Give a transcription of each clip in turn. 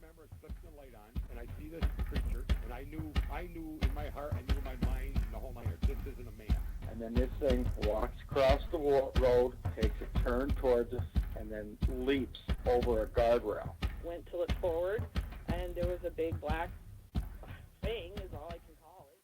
remember it flips the light on, and I see this creature, and I knew in my heart, I knew in my mind, in the whole nine yards, this isn't a man. And then this thing walks across the road, takes a turn towards us, and then leaps over a guardrail. Went to look forward, and there was a big black thing, is all I can call it.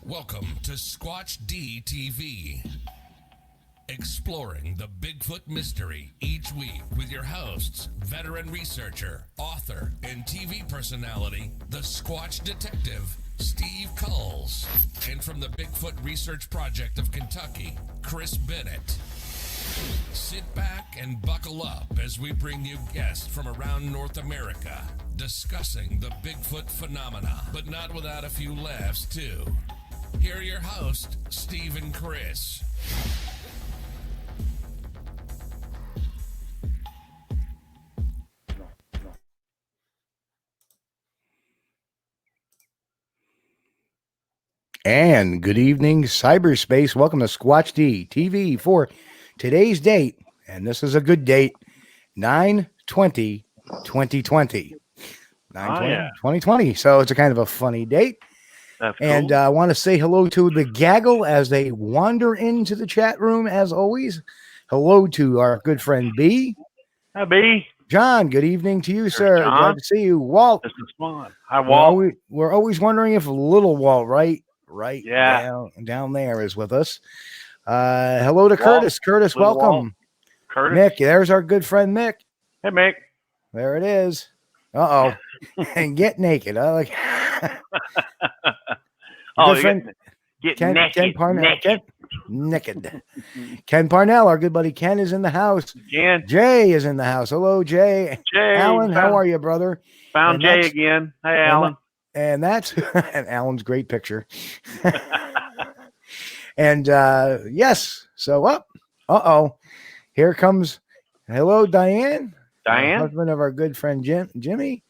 Welcome to Squatch-D TV, exploring the Bigfoot mystery each week with your hosts, veteran researcher, author, and TV personality, the Squatch Detective, Steve Kulls, and from the Bigfoot Research Project of Kentucky, Chris Bennett. Sit back and buckle up as we bring you guests from around North America discussing the Bigfoot phenomena, but not without a few laughs too. Here are your hosts, Steve and Chris. And good evening, cyberspace. Welcome to Squatch-D TV for today's date, and this is a good date, 9/20/2020. 9/20/2020. So it's a kind of a funny date. That's and cool. I want to say hello to the gaggle as they wander into the chat room, as always. Hello to our good friend B. Hi, B. John, good evening to you, sir. John. Glad to see you. Walt. This is fun. Hi, Walt. We're always wondering if little Walt, right Yeah. down there is with us. Hello to Walt. Curtis. Curtis, Little welcome. Walt. Curtis. Mick, there's our good friend Mick. Hey, Mick. There it is. Uh-oh. And get naked. I like Oh, good friend get Ken, naked. Ken Parnell. naked. Naked. Ken Parnell, our good buddy Ken, is in the house. Ken. Jay is in the house. Hello, Jay. Jay. Alan, how are you, brother? Found And Jay that's- again. Hey, Alan. And that's and Alan's great picture. And yes, so up. Here comes hello, Diane. Diane. Husband of our good friend Jimmy.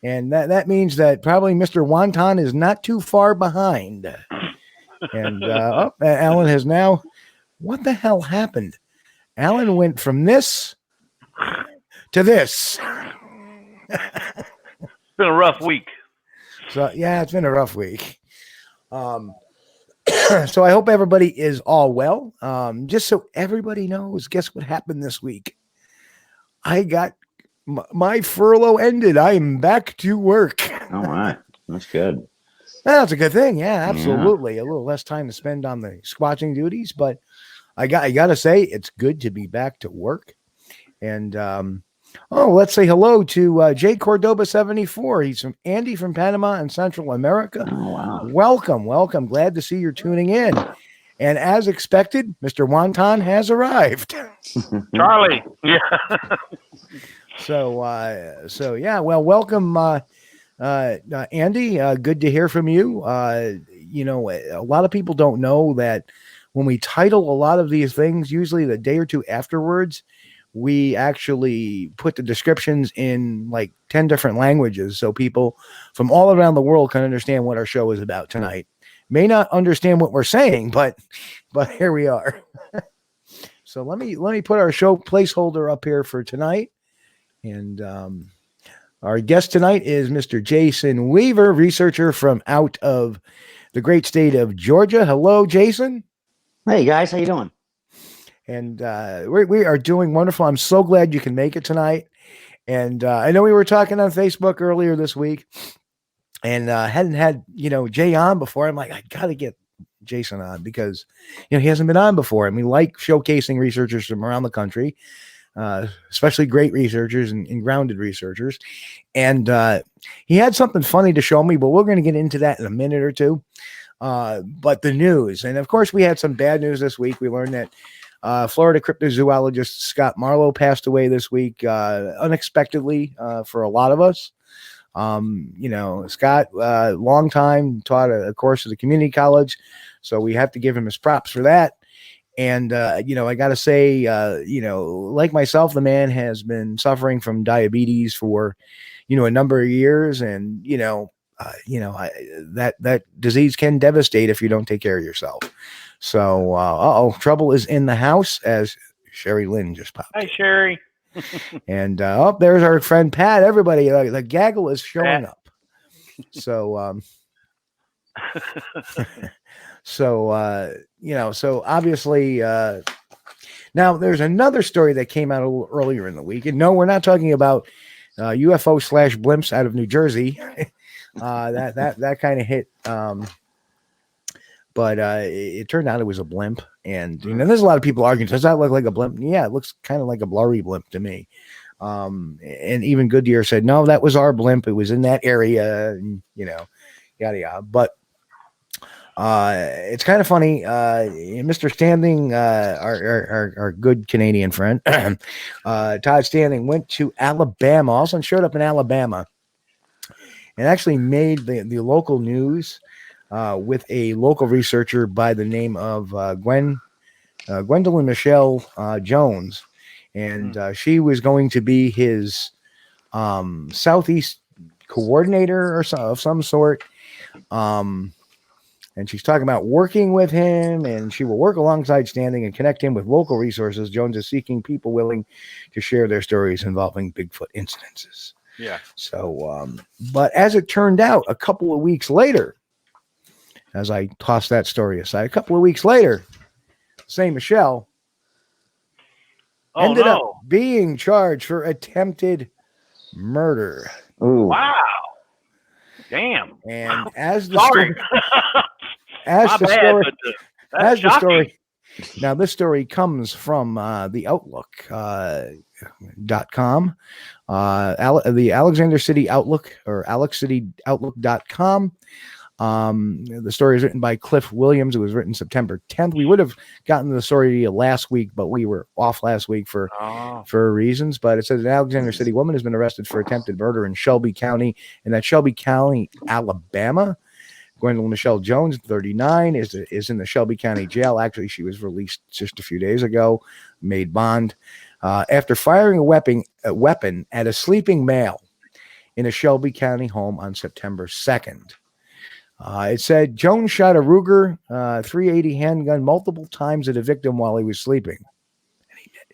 And that means that probably Mr. Wonton is not too far behind. And Alan has now, what the hell happened? Alan went from this to this. It's been a rough week. So yeah, it's been a rough week. So I hope everybody is all well. Just so everybody knows, guess what happened this week? I got my furlough ended. I am back to work. All right. That's good. That's a good thing. Yeah, absolutely. A little less time to spend on the squatching duties, but I got to say it's good to be back to work. And let's say hello to Jay Cordoba 74. He's from Andy from Panama and Central America. Oh, wow. Welcome. Glad to see you're tuning in. And as expected, Mr. Wonton has arrived. Charlie. Yeah. So yeah, well, welcome, Andy. Good to hear from you. a lot of people don't know that when we title a lot of these things, usually the day or two afterwards, we actually put the descriptions in like 10 different languages so people from all around the world can understand what our show is about tonight. May not understand what we're saying, but here we are. So let me put our show placeholder up here for tonight. And our guest tonight is Mr. Jason Weaver, researcher from out of the great state of Georgia. Hello, Jason. Hey guys, how you doing? And we are doing wonderful. I'm so glad you can make it tonight. And I know we were talking on Facebook earlier this week, and hadn't had Jay on before. I'm like, I got to get Jason on because he hasn't been on before. And we like showcasing researchers from around the country, especially great researchers and grounded researchers. And he had something funny to show me, but we're going to get into that in a minute or two. But the news, and of course we had some bad news this week. We learned that Florida cryptozoologist Scott Marlowe passed away this week, unexpectedly for a lot of us. Scott, long time, taught a course at the community college, so we have to give him his props for that. And, I got to say, like myself, the man has been suffering from diabetes for, a number of years. And, that disease can devastate if you don't take care of yourself. So, trouble is in the house, as Sherry Lynn just popped. Hi, Sherry. And there's our friend Pat. Everybody, the gaggle is showing up. So, so obviously, now there's another story that came out a little earlier in the week. And no, we're not talking about UFO/blimps out of New Jersey. That kind of hit. But it turned out it was a blimp. And there's a lot of people arguing, does that look like a blimp? Yeah, it looks kind of like a blurry blimp to me. And even Goodyear said, no, that was our blimp. It was in that area, and, yada yada. But it's kind of funny. Mr. Standing, our good Canadian friend, Todd Standing, went to Alabama, also showed up in Alabama, and actually made the local news with a local researcher by the name of Gwendolyn Michelle Jones. And she was going to be his Southeast coordinator or of some sort. And she's talking about working with him, and she will work alongside Standing and connect him with local resources. Jones is seeking people willing to share their stories involving Bigfoot incidences. Yeah. So, but as it turned out, a couple of weeks later, as I tossed that story aside, a couple of weeks later, same Michelle ended up being charged for attempted murder. Ooh. Wow. Damn. And as the Sorry. story, now this story comes from the Outlook.com, the Alexander City Outlook, or AlexCityOutlook.com. The story is written by Cliff Williams. It was written September 10th. We would have gotten the story to you last week, but we were off last week for reasons. But it says an Alexander City woman has been arrested for attempted murder in Shelby County, in Shelby County, Alabama. Gwendolyn Michelle Jones, 39, is in the Shelby County jail. Actually, she was released just a few days ago, made bond, after firing a weapon at a sleeping male in a Shelby County home on September 2nd. It said Jones shot a Ruger 380 handgun multiple times at a victim while he was sleeping,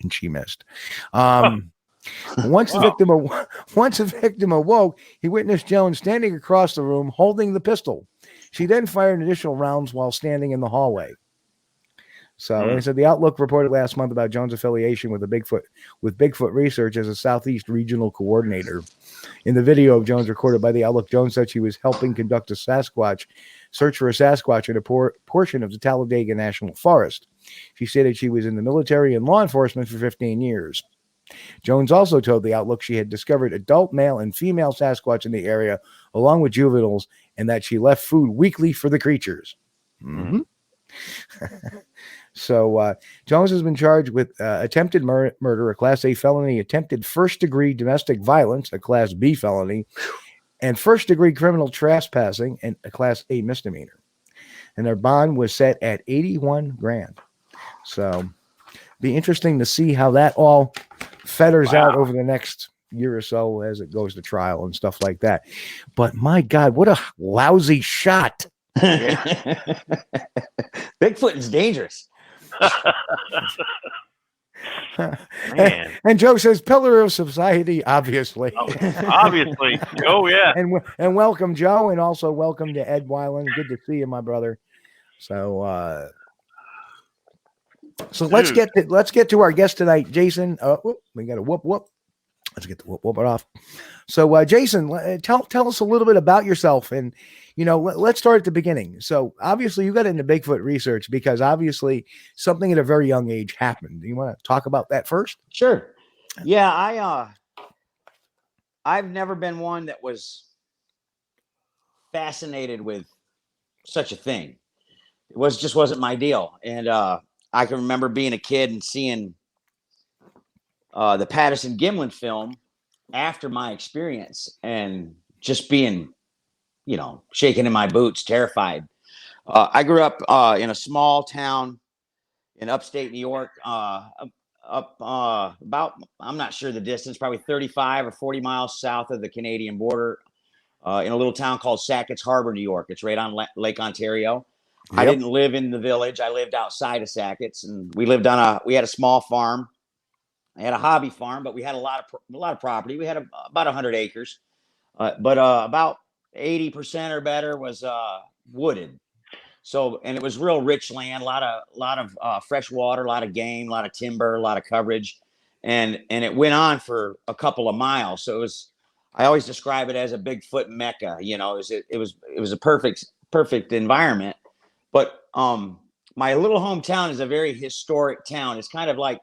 and she missed. Once the victim awoke, he witnessed Jones standing across the room holding the pistol. She then fired additional rounds while standing in the hallway. So, and it said the Outlook reported last month about Jones' affiliation with Bigfoot research as a Southeast regional coordinator. In the video of Jones recorded by the Outlook, Jones said she was helping conduct a search for a Sasquatch in a portion of the Talladega National Forest. She stated she was in the military and law enforcement for 15 years. Jones also told the Outlook she had discovered adult male and female Sasquatch in the area, along with juveniles, and that she left food weekly for the creatures. Mm-hmm. So Jones has been charged with attempted murder, a Class A felony, attempted first-degree domestic violence, a Class B felony, and first-degree criminal trespassing, and a Class A misdemeanor. and their bond was set at 81 grand. So be interesting to see how that all feathers out over the next year or so as it goes to trial and stuff like that. But my God, what a lousy shot. Bigfoot is dangerous. Man. And Joe says, pillar of society, obviously. Obviously. Oh, yeah. And welcome, Joe, and also welcome to Ed Weiland. Good to see you, my brother. So let's get to our guest tonight, Jason. We got a whoop. Let's get the whoop it off. So, Jason, tell us a little bit about yourself, and let's start at the beginning. So, obviously, you got into Bigfoot research because obviously something at a very young age happened. Do you want to talk about that first? Sure. Yeah, I've never been one that was fascinated with such a thing. It wasn't my deal, and I can remember being a kid and seeing the Patterson Gimlin film after my experience and just being, shaking in my boots, terrified. I grew up in a small town in upstate New York, about, I'm not sure the distance, probably 35 or 40 miles south of the Canadian border, in a little town called Sackett's Harbor, New York. It's right on Lake Ontario. Yep. I didn't live in the village. I lived outside of Sackett's, and we had a small farm. I had a hobby farm, but we had a lot of property. We had about 100 acres, but about 80% or better was wooded. So, and it was real rich land, a lot of fresh water, a lot of game, a lot of timber, a lot of coverage, and it went on for a couple of miles. So I always describe it as a Bigfoot mecca. It was a perfect environment. But my little hometown is a very historic town. It's kind of like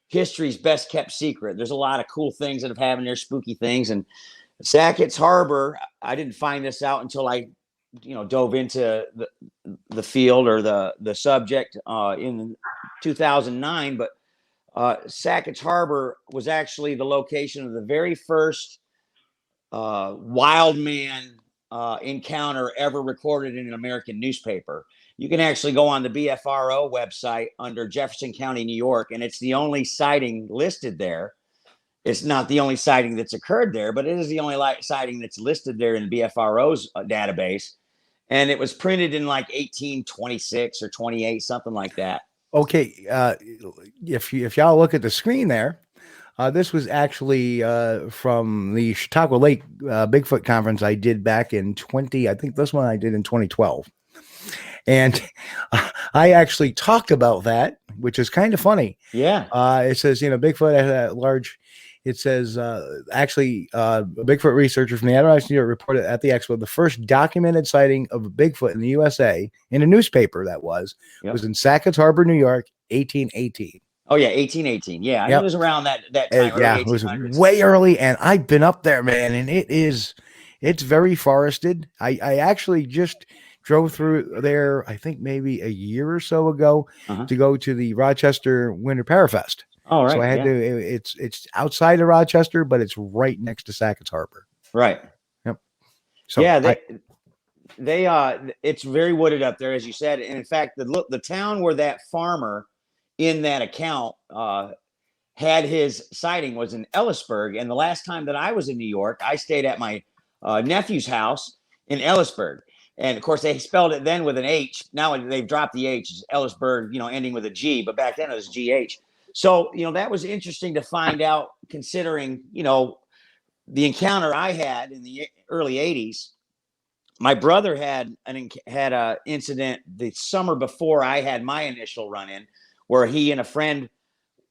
history's best kept secret. There's a lot of cool things that have happened there, spooky things. And Sackett's Harbor, I didn't find this out until I, dove into the field or the subject in 2009. But Sackett's Harbor was actually the location of the very first wild man encounter ever recorded in an American newspaper. You can actually go on the BFRO website under Jefferson County, New York, and it's the only sighting listed there. It's not the only sighting that's occurred there, but it is the only sighting that's listed there in the BFRO's database. And it was printed in like 1826 or 28, something like that. Okay, if y'all look at the screen there, this was actually from the Chautauqua Lake Bigfoot conference I did back in I think this one I did in 2012. And I actually talked about that, which is kind of funny. Yeah. It says, Bigfoot had a large, it says, actually, a Bigfoot researcher from the Adirondack, New York reported at the expo, the first documented sighting of a Bigfoot in the USA in a newspaper was in Sackett's Harbor, New York, 1818. Oh, yeah, 1818. Yeah, it was around that time. Yeah, it was way early, and I've been up there, man, and it's very forested. I actually just drove through there, I think maybe a year or so ago to go to the Rochester Winter Parafest. Oh, right. So I had to, it's outside of Rochester, but it's right next to Sackett's Harbor. Right. Yep. So yeah, it's very wooded up there, as you said. And in fact, the town where that farmer in that account had his sighting was in Ellisburg. And the last time that I was in New York, I stayed at my nephew's house in Ellisburg. And of course, they spelled it then with an H. Now they've dropped the H. It's Ellisburg, ending with a G. But back then it was GH. So, that was interesting to find out, considering, the encounter I had in the early 80s. My brother had an incident the summer before I had my initial run-in, where he and a friend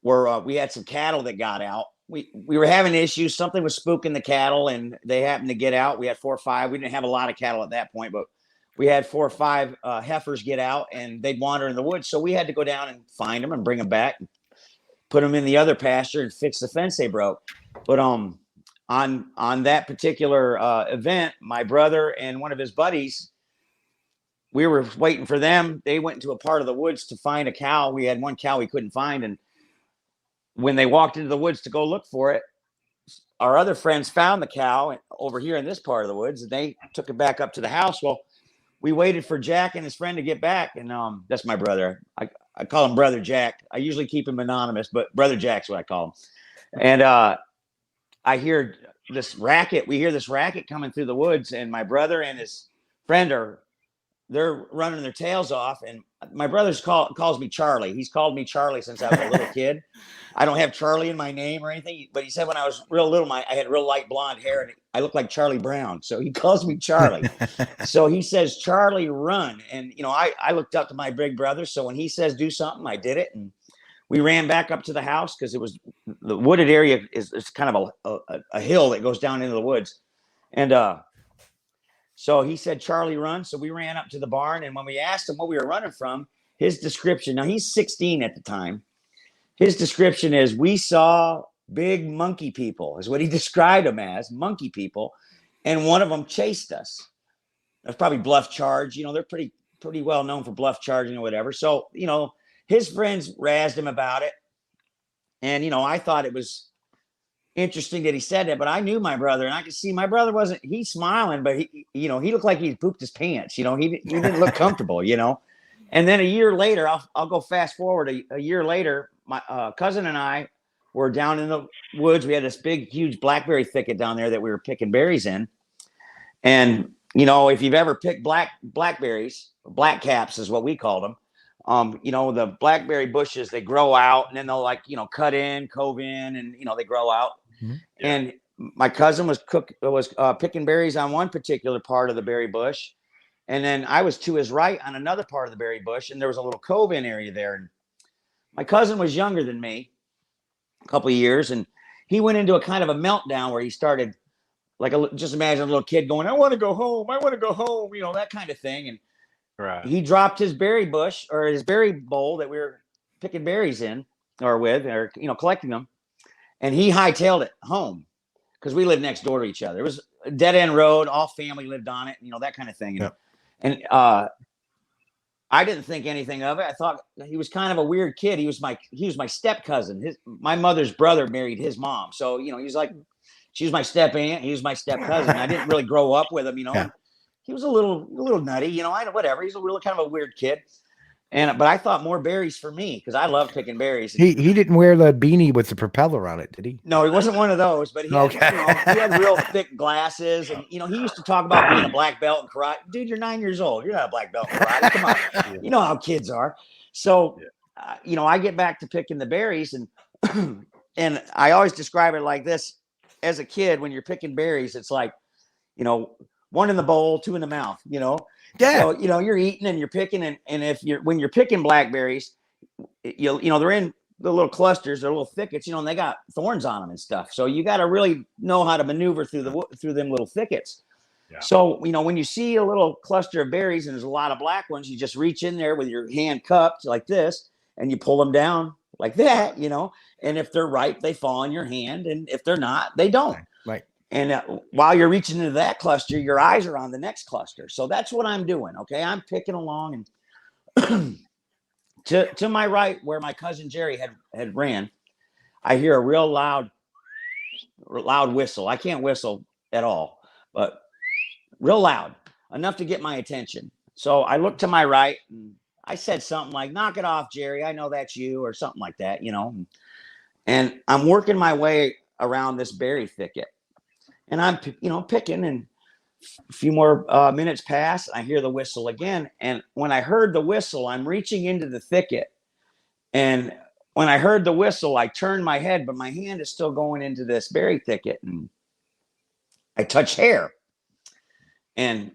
we had some cattle that got out. We were having issues. Something was spooking the cattle, and they happened to get out. We had 4 or 5. We didn't have a lot of cattle at that point, but we had 4 or 5 heifers get out, and they'd wander in the woods. So we had to go down and find them and bring them back, and put them in the other pasture and fix the fence they broke. But on that particular event, my brother and one of his buddies, we were waiting for them. They went into a part of the woods to find a cow. We had one cow we couldn't find, and when they walked into the woods to go look for it, our other friends found the cow over here in this part of the woods, and they took it back up to the house. Well, we waited for Jack and his friend to get back, and that's my brother. I call him Brother Jack. I usually keep him anonymous, but Brother Jack's what I call him. And I hear this racket. We hear this racket coming through the woods, and my brother and his friend they're running their tails off. And my brother's calls me Charlie. He's called me Charlie since I was a little kid. I don't have Charlie in my name or anything, but he said when I was real little, I had real light blonde hair and I looked like Charlie Brown. So he calls me Charlie. So he says, Charlie, run. And, I looked up to my big brother. So when he says do something, I did it. And we ran back up to the house because it was the wooded area is kind of a hill that goes down into the woods. And so he said, Charlie, run. So we ran up to the barn. And when we asked him what we were running from, his description, now he's 16 at the time. His description is, we saw big monkey people, is what he described them as, monkey people. And one of them chased us. That's probably bluff charge. They're pretty well known for bluff charging or whatever. So, his friends razzed him about it. And, I thought it was interesting that he said that, but I knew my brother, and I could see my brother he's smiling, but he looked like he pooped his pants. He didn't look comfortable, And then a year later, I'll go fast forward a year later, my cousin and I were down in the woods. We had this big, huge blackberry thicket down there that we were picking berries in. And, if you've ever picked blackberries, black caps is what we called them. The blackberry bushes, they grow out and then they'll cut in, cove in, and, they grow out. Mm-hmm. Yeah. And my cousin was picking berries on one particular part of the berry bush. And then I was to his right on another part of the berry bush, and there was a little cove in area there. And my cousin was younger than me, a couple of years, and he went into a kind of a meltdown where he started, just imagine a little kid going, I want to go home, that kind of thing. And right. He dropped his berry bush or his berry bowl that we were picking berries in or collecting them, and he hightailed it home because we lived next door to each other. It was a dead end road, all family lived on it, that kind of thing. Yeah. And I didn't think anything of it. I thought he was kind of a weird kid. He was my step cousin. My mother's brother married his mom. So, he's like, she was my step aunt. He was my step cousin. I didn't really grow up with him, Yeah. He was a little nutty, whatever. He's a really kind of a weird kid. But I thought more berries for me because I love picking berries. He didn't wear the beanie with the propeller on it, did he? No, he wasn't one of those. But he had real thick glasses, and he used to talk about being a black belt in karate. Dude, you're 9 years old. You're not a black belt in karate. Come on, you know how kids are. So, I get back to picking the berries, and and I always describe it like this: as a kid, when you're picking berries, it's like, one in the bowl, two in the mouth. Yeah. So, you're eating and you're picking, and when you're picking blackberries, they're in the little clusters, they're little thickets, and they got thorns on them and stuff. So you got to really know how to maneuver through them little thickets. Yeah. So, when you see a little cluster of berries and there's a lot of black ones, you just reach in there with your hand cupped like this, and you pull them down like that, and if they're ripe, they fall in your hand. And if they're not, they don't. Right. And while you're reaching into that cluster, your eyes are on the next cluster. So that's what I'm doing. Okay. I'm picking along, and to my right, where my cousin Jerry had ran, I hear a real loud whistle. I can't whistle at all, but real loud, enough to get my attention. So I looked to my right, and I said something like, knock it off, Jerry. I know that's you, or something like that, and I'm working my way around this berry thicket. And I'm, picking, and a few more minutes pass. I hear the whistle again. And when I heard the whistle, I'm reaching into the thicket. And when I heard the whistle, I turned my head, but my hand is still going into this berry thicket. And I touch hair. And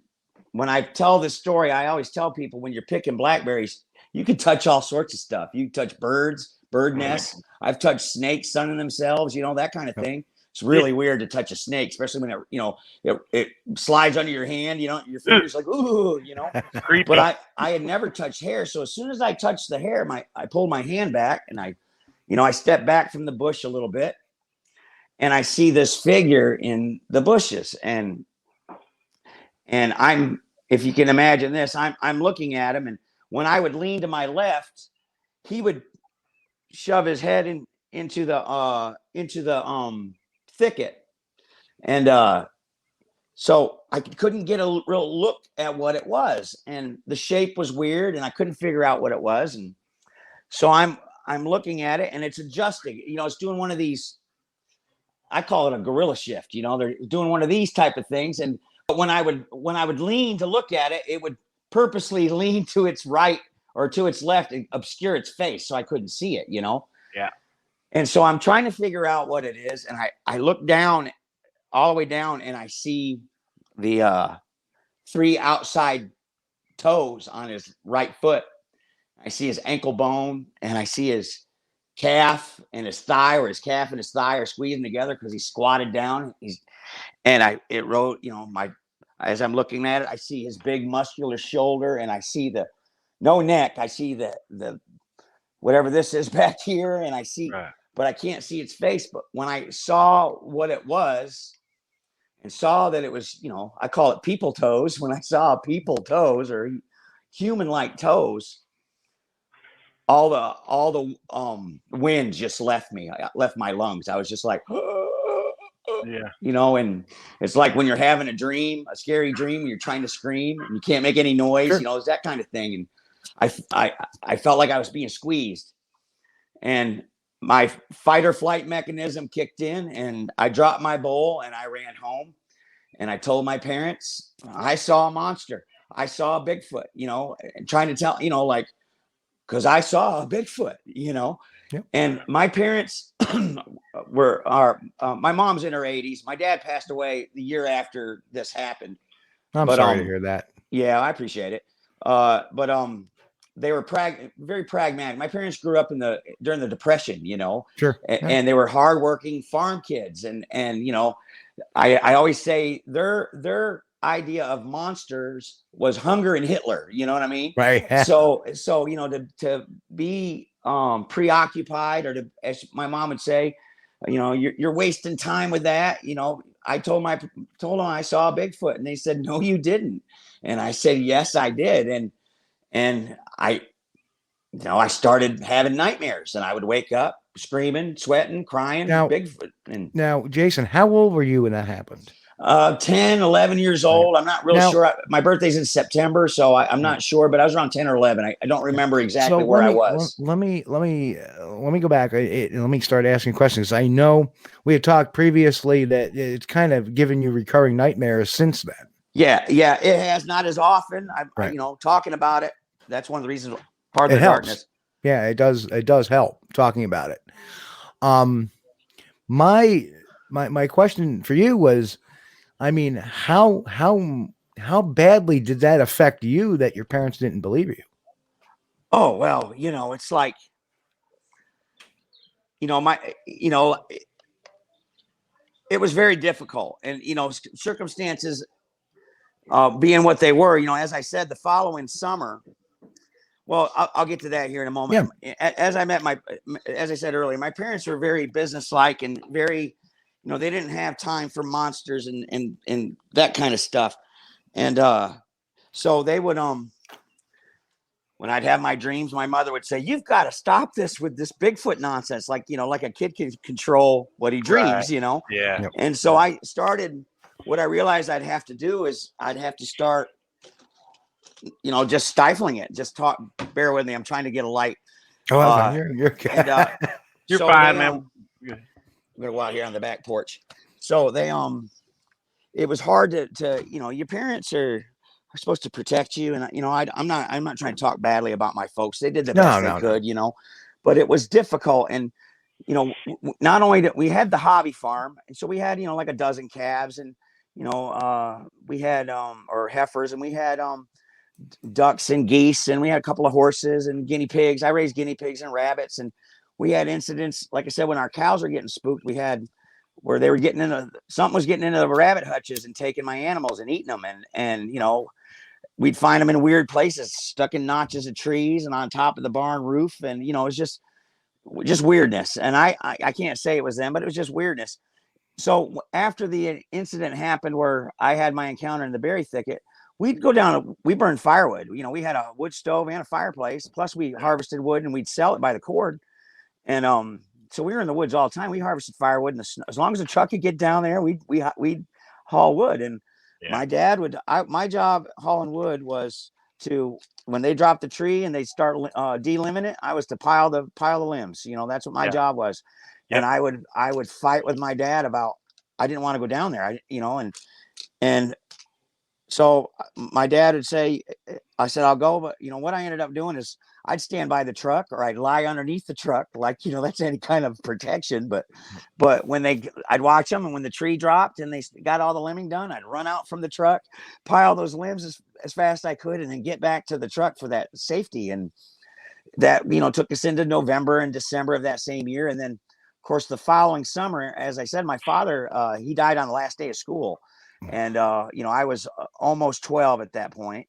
when I tell this story, I always tell people when you're picking blackberries, you can touch all sorts of stuff. You can touch birds, bird nests. I've touched snakes sunning themselves, that kind of thing. It's really weird to touch a snake, especially when it slides under your hand, your fingers like, ooh, Creepy. But I had never touched hair. So as soon as I touched the hair, I pulled my hand back, and I stepped back from the bush a little bit, and I see this figure in the bushes. And I'm, if you can imagine this, I'm looking at him, and when I would lean to my left, he would shove his head into the thicket, and So I couldn't get a real look at what it was, and the shape was weird, and I couldn't figure out what it was. And so I'm looking at it, and it's adjusting. It's doing one of these. I call it a gorilla shift. They're doing one of these type of things, and but when I would lean to look at it, it would purposely lean to its right or to its left and obscure its face, so I couldn't see it. Yeah. And so I'm trying to figure out what it is, and I look down, all the way down, and I see the 3 outside toes on his right foot. I see his ankle bone, and I see his calf and his thigh, or his calf and his thigh are squeezing together because he's squatted down. It wrote, as I'm looking at it, I see his big muscular shoulder, and I see no neck. I see the whatever this is back here, and I see, Right. but I can't see its face. But when I saw what it was and saw that it was, I call it people toes. When I saw people toes or human-like toes, all the wind just left me. I left my lungs. I was just like, Yeah. And it's like when you're having a scary dream, you're trying to scream and you can't make any noise. Sure. It's that kind of thing. And I felt like I was being squeezed, and my fight or flight mechanism kicked in, and I dropped my bowl and I ran home, and I told my parents I saw a monster. I saw a Bigfoot, and trying to tell, because I saw a Bigfoot, Yep. And my parents my mom's in her 80s. My dad passed away the year after this happened. I'm sorry to hear that. Yeah, I appreciate it. But they were very pragmatic. My parents grew up during the Depression, Sure. and they were hardworking farm kids. And I always say their idea of monsters was hunger and Hitler. You know what I mean? Right. So to be preoccupied, or to, as my mom would say, you're wasting time with that. I told them I saw a Bigfoot, and they said, no, you didn't. And I said, yes, I did. And I started having nightmares, and I would wake up screaming, sweating, crying, Now- Bigfoot. And Now, Jason, how old were you when that happened? 10, 11 years old. I'm not real Now- sure. My birthday's in September, so I'm not sure, but I was around 10 or 11. I don't remember exactly where I was. Let me go back and let me start asking questions. I know we had talked previously that it's kind of given you recurring nightmares since then. Yeah, it has, not as often. Right. Talking about it. That's one of the reasons. Part It of the helps. darkness. Yeah, it does. It does help talking about it. My question for you was, I mean, how badly did that affect you that your parents didn't believe you? Oh, well, it's like, it was very difficult, and, circumstances being what they were, as I said, the following summer, well, I'll get to that here in a moment. Yeah. As I said earlier, my parents were very businesslike and very, they didn't have time for monsters and that kind of stuff. And so they would, when I'd have my dreams, my mother would say, you've got to stop this with this Bigfoot nonsense. Like, like a kid can control what he dreams, Yeah. Yep. And so I started, what I realized I'd have to do is I'd have to start, just stifling it. Just bear with me. I'm trying to get a light. Oh, you're okay. And, You're so fine, they, man. I'm gonna go out here on the back porch. So they it was hard to your parents are supposed to protect you, and I'm not trying to talk badly about my folks. They did the best they could, but it was difficult. And not only that, we had the hobby farm, and so we had like a dozen calves, and we had or heifers, and we had ducks and geese, and we had a couple of horses and guinea pigs. I raised guinea pigs and rabbits, and we had incidents, like I said, when our cows were getting spooked. We had where they were something was getting into the rabbit hutches and taking my animals and eating them, and we'd find them in weird places, stuck in notches of trees and on top of the barn roof, and it was just weirdness. And I can't say it was them, but it was just weirdness. So after the incident happened where I had my encounter in the berry thicket, we'd go down, we burned firewood. We had a wood stove and a fireplace, plus we harvested wood and we'd sell it by the cord. And so we were in the woods all the time. We harvested firewood, and as long as the truck could get down there, we'd haul wood. And Yeah. My dad would. My job hauling wood was to, when they dropped the tree and they start delimbing it, I was to pile the limbs. You know, that's what my Yeah. job was. Yep. And I would fight with my dad about, I didn't want to go down there. And so my dad would say, I said, I'll go. But, what I ended up doing is I'd stand by the truck, or I'd lie underneath the truck. Like, that's any kind of protection. But when I'd watch them, and when the tree dropped and they got all the limbing done, I'd run out from the truck, pile those limbs as fast as I could, and then get back to the truck for that safety. And that, took us into November and December of that same year. And then, of course, the following summer, as I said, my father, he died on the last day of school. And, I was almost 12 at that point.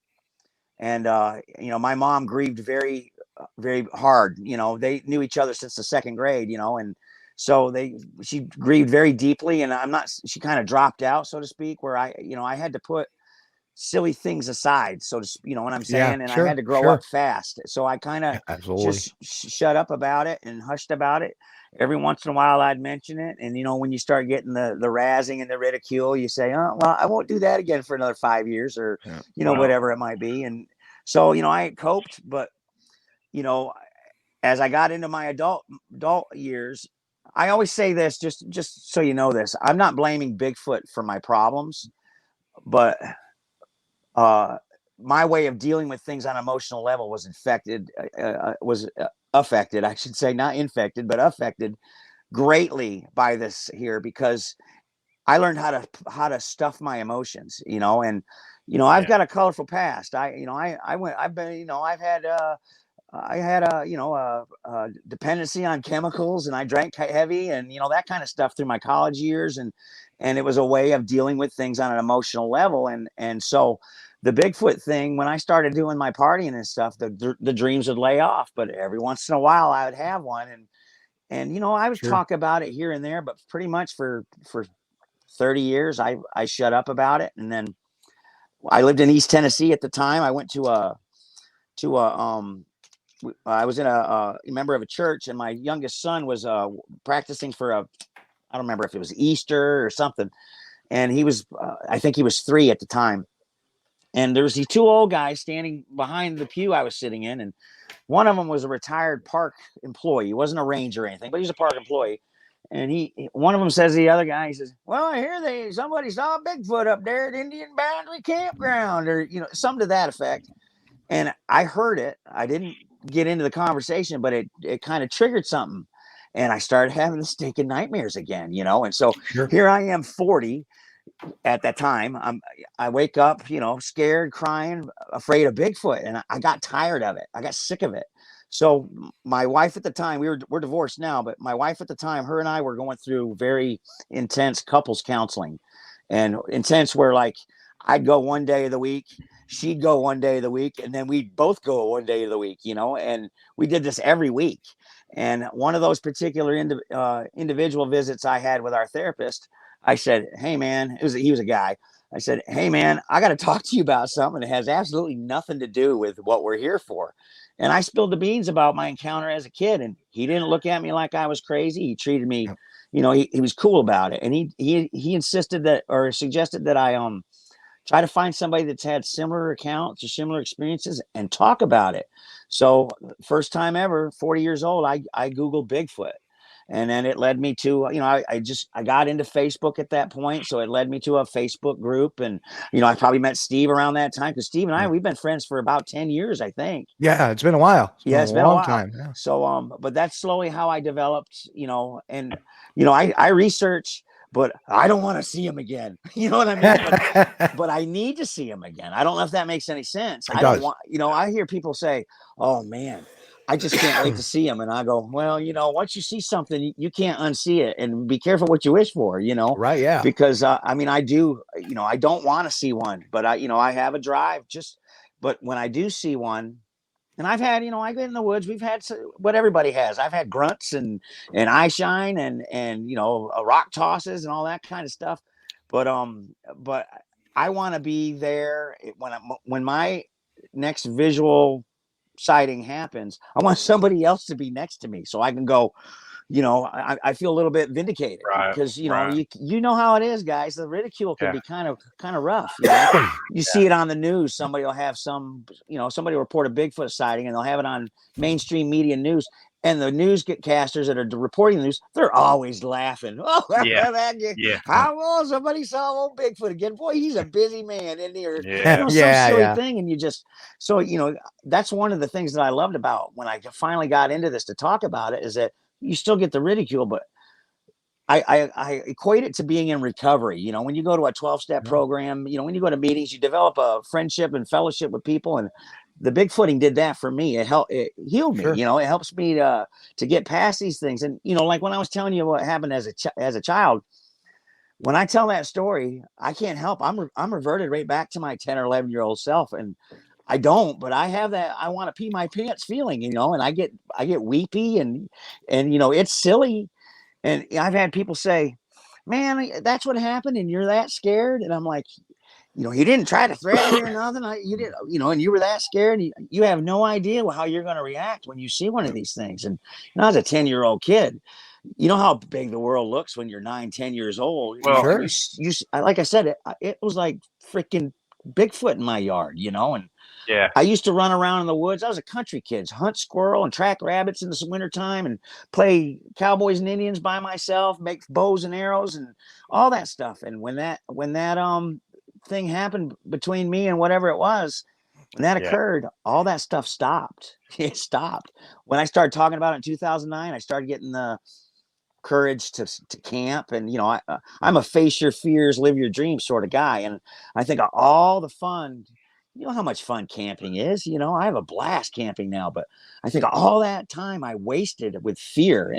And, my mom grieved very, very hard. They knew each other since the second grade, and so she grieved very deeply. And she kind of dropped out, so to speak, where I had to put silly things aside. So you know what I'm saying? And I had to grow up fast. So I kind of just shut up about it and hushed about it. Every once in a while I'd mention it. And, when you start getting the razzing and the ridicule, you say, oh, well, I won't do that again for another 5 years, or, whatever it might be. And so, I coped, but, as I got into my adult years, I always say this, just so you know this, I'm not blaming Bigfoot for my problems, but my way of dealing with things on an emotional level was affected, I should say, not infected, but affected greatly by this here, because I learned how to stuff my emotions, and, I've got a colorful past. I had a dependency on chemicals, and I drank heavy, and, that kind of stuff through my college years. And it was a way of dealing with things on an emotional level. And so the Bigfoot thing, when I started doing my partying and stuff, the dreams would lay off, but every once in a while I would have one. And, I would talk about it here and there, but pretty much for 30 years, I shut up about it. And then I lived in East Tennessee at the time. I went I was in a member of a church, and my youngest son was practicing for I don't remember if it was Easter or something. And he was, I think he was 3 at the time. And there was these 2 old guys standing behind the pew I was sitting in. And one of them was a retired park employee. He wasn't a ranger or anything, but he's a park employee. And one of them says to the other guy, he says, well, I hear somebody saw a Bigfoot up there at Indian Boundary Campground, or, something to that effect. And I heard it. I didn't get into the conversation, but it kind of triggered something. And I started having the stinking nightmares again, and so here I am, 40 at that time. I wake up, scared, crying, afraid of Bigfoot. And I got tired of it. I got sick of it. So my wife at the time, we're divorced now, but my wife at the time, her and I were going through very intense couples counseling, and intense where, like, I'd go one day of the week, she'd go one day of the week, and then we'd both go one day of the week, and we did this every week. And one of those particular individual visits I had with our therapist, I said, hey, man, he was a guy. I said, hey, man, I got to talk to you about something that has absolutely nothing to do with what we're here for. And I spilled the beans about my encounter as a kid, and he didn't look at me like I was crazy. He treated me, he was cool about it. And he insisted that, or suggested that I try to find somebody that's had similar accounts or similar experiences and talk about it. So first time ever, 40 years old, I Googled Bigfoot. And then it led me to, I got into Facebook at that point. So it led me to a Facebook group. And, I probably met Steve around that time, because Steve and I, we've been friends for about 10 years, I think. Yeah, it's been a while. It's been a long time. Yeah. So, but that's slowly how I developed, and, I research, but I don't want to see him again. You know what I mean? But I need to see him again. I don't know if that makes any sense. I don't want, I hear people say, oh man, I just can't wait to see him. And I go, well, once you see something, you can't unsee it, and be careful what you wish for, Right. Yeah. Because, I do, I don't want to see one, but I have a drive but when I do see one, and I've had, I go in the woods, we've had what everybody has. I've had grunts and eye shine and rock tosses and all that kind of stuff. But I want to be there when my next visual sighting happens. I want somebody else to be next to me, so I can go, I feel a little bit vindicated because you know how it is, guys. The ridicule can be kind of rough. You see it on the news. Somebody will have somebody will report a Bigfoot sighting, and they'll have it on mainstream media news. And the newscasters that are reporting the news, they're always laughing. Oh, how somebody saw old Bigfoot again? Boy, he's a busy man in here. Some silly thing, and that's one of the things that I loved about when I finally got into this to talk about it is that you still get the ridicule, but I equate it to being in recovery. When you go to a 12-step program, when you go to meetings, you develop a friendship and fellowship with people, and the Bigfooting did that for me. It healed me. It helps me to get past these things. And like when I was telling you what happened as a child, when I tell that story, I can't help. I'm reverted right back to my 10 or 11-year-old self, and I don't, but I have that I want to pee my pants feeling, and I get weepy and it's silly. And I've had people say, "Man, that's what happened, and you're that scared." And I'm like, he didn't try to threaten you or nothing. You did, and you were that scared. You have no idea how you're going to react when you see one of these things. And I was a 10-year-old kid. You know how big the world looks when you're 9, 10 years old. Well, you like I said, it was like freaking Bigfoot in my yard, and I used to run around in the woods. I was a country kid, hunt squirrel and track rabbits in the wintertime and play cowboys and Indians by myself, make bows and arrows and all that stuff. And when that thing happened between me and whatever it was, when that occurred, all that stuff stopped. It stopped. When I started talking about it in 2009, I started getting the courage to camp. And, I'm a face your fears, live your dreams sort of guy. And I think of all the fun, how much fun camping is, I have a blast camping now, but I think of all that time I wasted with fear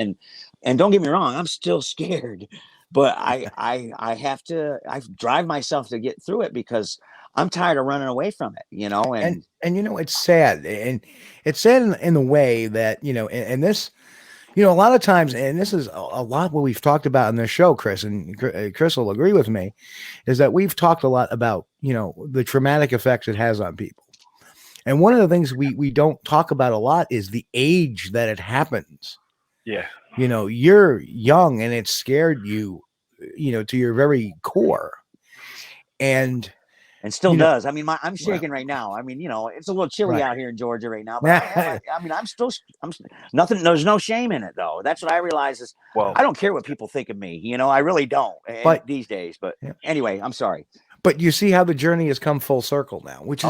and don't get me wrong, I'm still scared. But I have to drive myself to get through it because I'm tired of running away from it, and it's sad, and it's sad in the way that, and this, a lot of times, and this is a lot what we've talked about in this show, Chris, and Chris will agree with me, is that we've talked a lot about, the traumatic effects it has on people. And one of the things we don't talk about a lot is the age that it happens. Yeah. You're young and it scared you, to your very core. And still does. I mean, I'm shaking right now. I mean, it's a little chilly out here in Georgia right now, but I'm nothing. There's no shame in it though. That's what I realize is, I don't care what people think of me. I really don't these days, but anyway, I'm sorry. But you see how the journey has come full circle now, which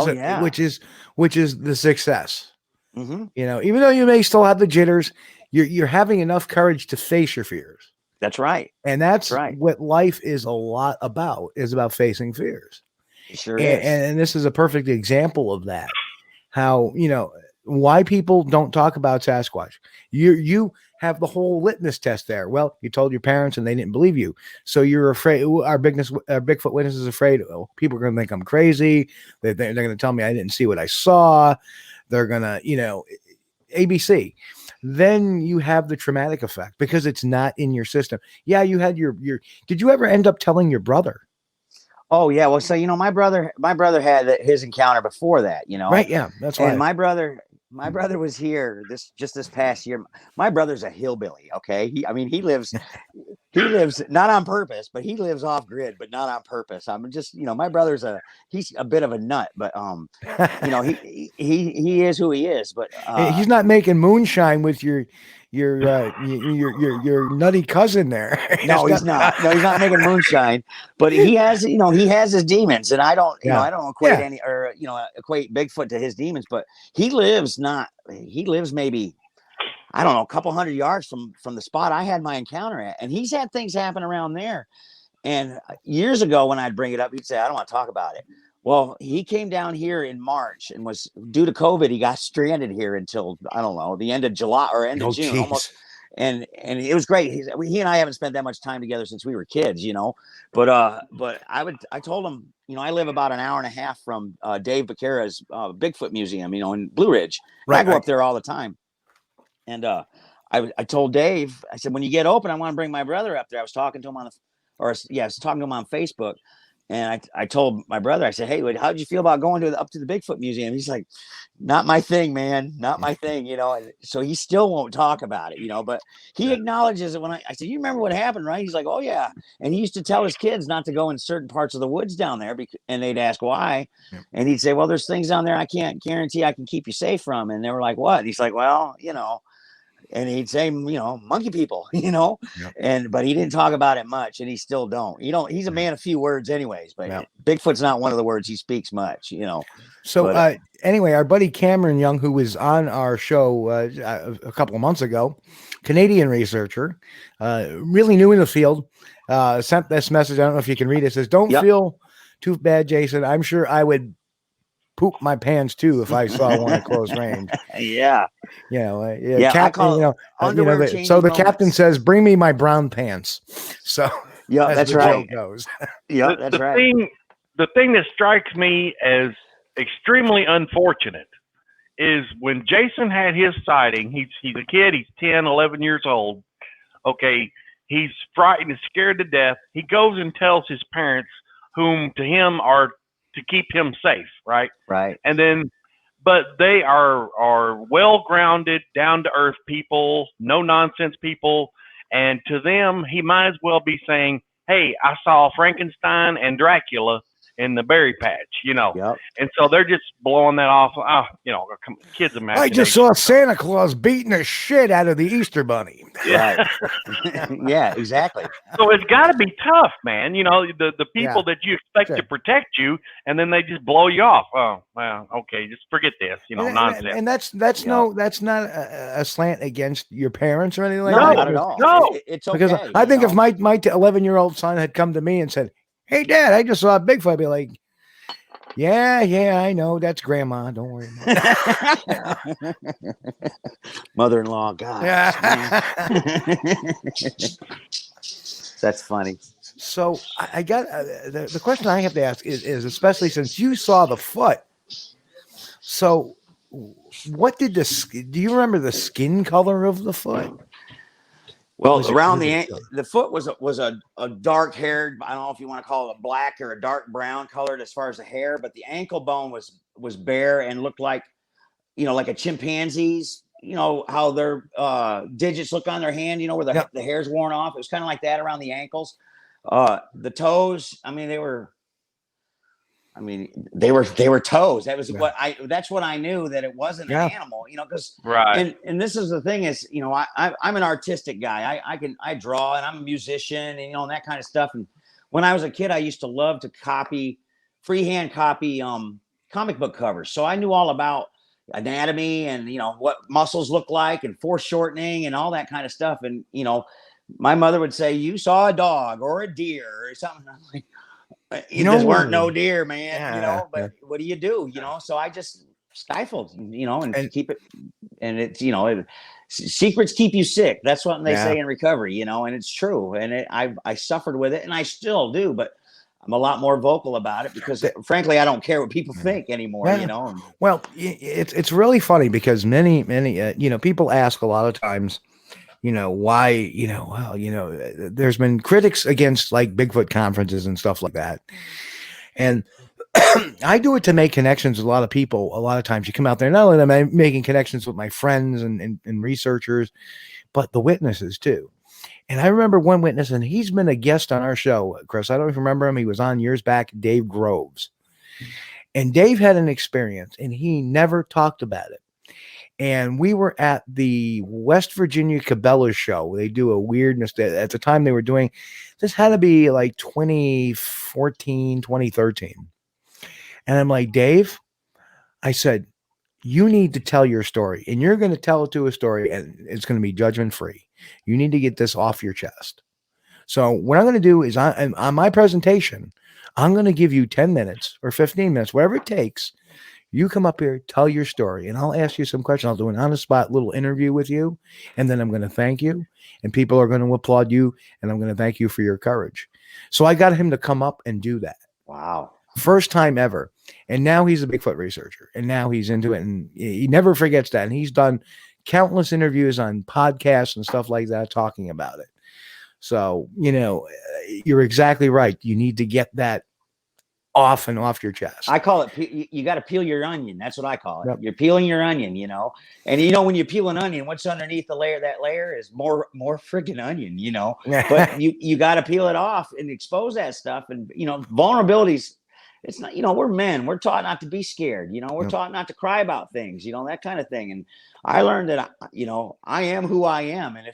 is which is the success. Mm-hmm. Even though you may still have the jitters, you're having enough courage to face your fears. That's right. And that's what life is a lot about, is about facing fears. It sure is. And this is a perfect example of that. How, why people don't talk about Sasquatch. You have the whole litmus test there. Well, you told your parents and they didn't believe you. So you're afraid. Our Bigfoot witness is afraid. Oh, people are going to think I'm crazy. They're going to tell me I didn't see what I saw. They're going to, ABC. Then you have the traumatic effect because it's not in your system. Yeah, you had your did you ever end up telling your brother? Oh yeah, well, so my brother had his encounter before that, Right, yeah, that's right. And my brother was here this past year. My brother's a hillbilly, okay? He lives not on purpose, but he lives off grid, but not on purpose. I'm just, my brother's he's a bit of a nut, but he is who he is, but he's not making moonshine with your nutty cousin there. No, he's not. No, he's not making moonshine, but he has his demons, and I don't equate Bigfoot to his demons, but he lives maybe, I don't know, a couple hundred yards from the spot I had my encounter at, and he's had things happen around there. And years ago, when I'd bring it up, he'd say, "I don't want to talk about it." Well, he came down here in March and was, due to COVID, he got stranded here until, I don't know, the end of July or end of June almost. And it was great. He and I haven't spent that much time together since we were kids, but I told him, I live about an hour and a half from Dave Becerra's Bigfoot Museum, in Blue Ridge. Right, I go up there all the time. And I told Dave, I said, when you get open, I want to bring my brother up there. I was talking to him on Facebook. And I told my brother, I said, hey, how'd you feel about going up to the Bigfoot Museum? He's like, not my thing, man. Not my thing, And so he still won't talk about it, but he acknowledges it when I said, you remember what happened, right? He's like, oh, yeah. And he used to tell his kids not to go in certain parts of the woods down there. And they'd ask why. Yeah. And he'd say, well, there's things down there I can't guarantee I can keep you safe from. And they were like, what? And he's like, well, and he'd say, monkey people, yep. But he didn't talk about it much, and he still don't. He's a man of few words anyways, but yep. Bigfoot's not one of the words he speaks much, So anyway, our buddy Cameron Young, who was on our show a couple of months ago, Canadian researcher, really new in the field, sent this message. I don't know if you can read it. It says, don't feel too bad, Jason. I'm sure I would poop my pants too if I saw one at close range. Yeah. Captain, so the captain says, bring me my brown pants. So yeah, that's right. Goes. Yeah, that's right. The thing that strikes me as extremely unfortunate is when Jason had his sighting, he's a kid, he's 10, 11 years old. Okay. He's frightened and scared to death. He goes and tells his parents, whom to him are to keep him safe, right? Right. And then, but they are well-grounded, down-to-earth people, no-nonsense people, and to them, he might as well be saying, hey, I saw Frankenstein and Dracula in the berry patch, Yep. And so they're just blowing that off. Kids' imagination. I just saw Santa Claus beating the shit out of the Easter Bunny. Right. Yeah, exactly. So it's got to be tough, man. The people that you expect to protect you, and then they just blow you off. Oh, well, okay, just forget this. Nonsense. And that's not a slant against your parents or anything like that. No, not at all. No, it's okay. Because I think if my 11-year-old son had come to me and said, hey, Dad, I just saw a Bigfoot, I'd be like, yeah, I know. That's Grandma. Don't worry about it. Mother-in-law, God. That's funny. So I got the question I have to ask is especially since you saw the foot. So what did do you remember the skin color of the foot? Well, around the foot was a dark haired, I don't know if you want to call it a black or a dark brown colored as far as the hair, but the ankle bone was bare and looked like, like a chimpanzee's, how their digits look on their hand, where the hair's worn off. It was kind of like that around the ankles. The toes, they were toes. That was that's what I knew, that it wasn't an animal, because right. And this is the thing is, I'm an artistic guy. I draw, and I'm a musician, and that kind of stuff. And when I was a kid, I used to love to freehand copy comic book covers. So I knew all about anatomy and what muscles look like and foreshortening and all that kind of stuff. And my mother would say, you saw a dog or a deer or something. I'm like, there weren't no deer, man, but what do you do? So I just stifled, and keep it. And it's, secrets keep you sick. That's what they say in recovery, and it's true. And I suffered with it, and I still do, but I'm a lot more vocal about it because frankly, I don't care what people think anymore, Well, it's really funny because many, people ask a lot of times, why, there's been critics against like Bigfoot conferences and stuff like that. And I do it to make connections with a lot of people. A lot of times you come out there, not only am I making connections with my friends and researchers, but the witnesses too. And I remember one witness, and he's been a guest on our show, Chris. I don't even remember him. He was on years back, Dave Groves. And Dave had an experience, and he never talked about it. And we were at the West Virginia Cabela's show. They do a weirdness at the time they were doing. This had to be like 2014, 2013. And I'm like, Dave, I said, you need to tell your story, and you're going to tell it to a story, and it's going to be judgment free. You need to get this off your chest. So what I'm going to do is on my presentation, I'm going to give you 10 minutes or 15 minutes, whatever it takes. You come up here, tell your story, and I'll ask you some questions. I'll do an on-the-spot little interview with you, and then I'm going to thank you, and people are going to applaud you, and I'm going to thank you for your courage. So I got him to come up and do that. Wow. First time ever. And now he's a Bigfoot researcher, and now he's into it, and he never forgets that. And he's done countless interviews on podcasts and stuff like that talking about it. So, you're exactly right. You need to get that off your chest. I call it, you got to peel your onion. That's what I call it. Yep. You're peeling your onion, you know. And you know, when you peel an onion, what's underneath the layer? That layer is more freaking onion, you know. But you got to peel it off and expose that stuff. And you know, vulnerabilities. It's not, you know, we're men. We're taught not to be scared. You know, we're taught not to cry about things. You know, that kind of thing. And I learned that, you know, I am who I am. And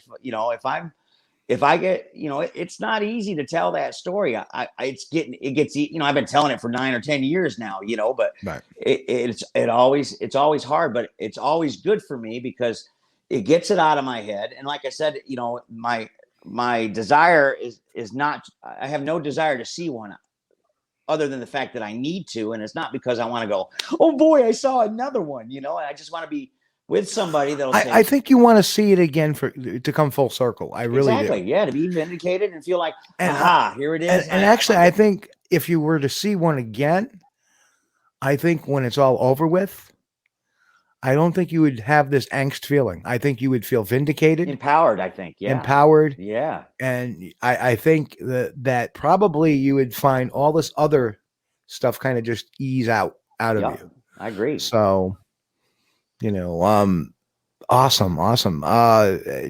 if I get, you know, it's not easy to tell that story. It gets, you know, I've been telling it for 9 or 10 years now, you know, but it's always hard, but it's always good for me because it gets it out of my head. And like I said, you know, my desire is not, I have no desire to see one other than the fact that I need to. And it's not because I want to go, oh boy, I saw another one, you know, I just want to be with somebody that'll say, I think you want to see it again to come full circle. I really do. Yeah, to be vindicated and feel like, aha, here it is. And actually, I think if you were to see one again, I think when it's all over with, I don't think you would have this angst feeling. I think you would feel vindicated. Empowered, I think. Yeah. Empowered. Yeah. And I think that probably you would find all this other stuff kind of just ease out of you. I agree. So, you know, awesome.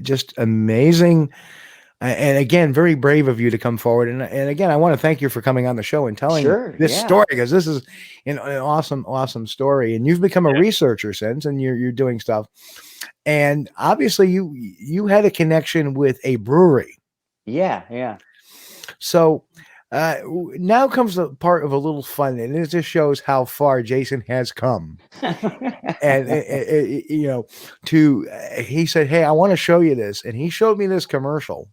Just amazing. And again, very brave of you to come forward. And again, I want to thank you for coming on the show and telling this story, because this is an awesome story. And you've become a researcher since, and you're doing stuff. And obviously you had a connection with a brewery. Yeah. So now comes the part of a little fun, and it just shows how far Jason has come. And you know, he said, "Hey, I want to show you this," and he showed me this commercial,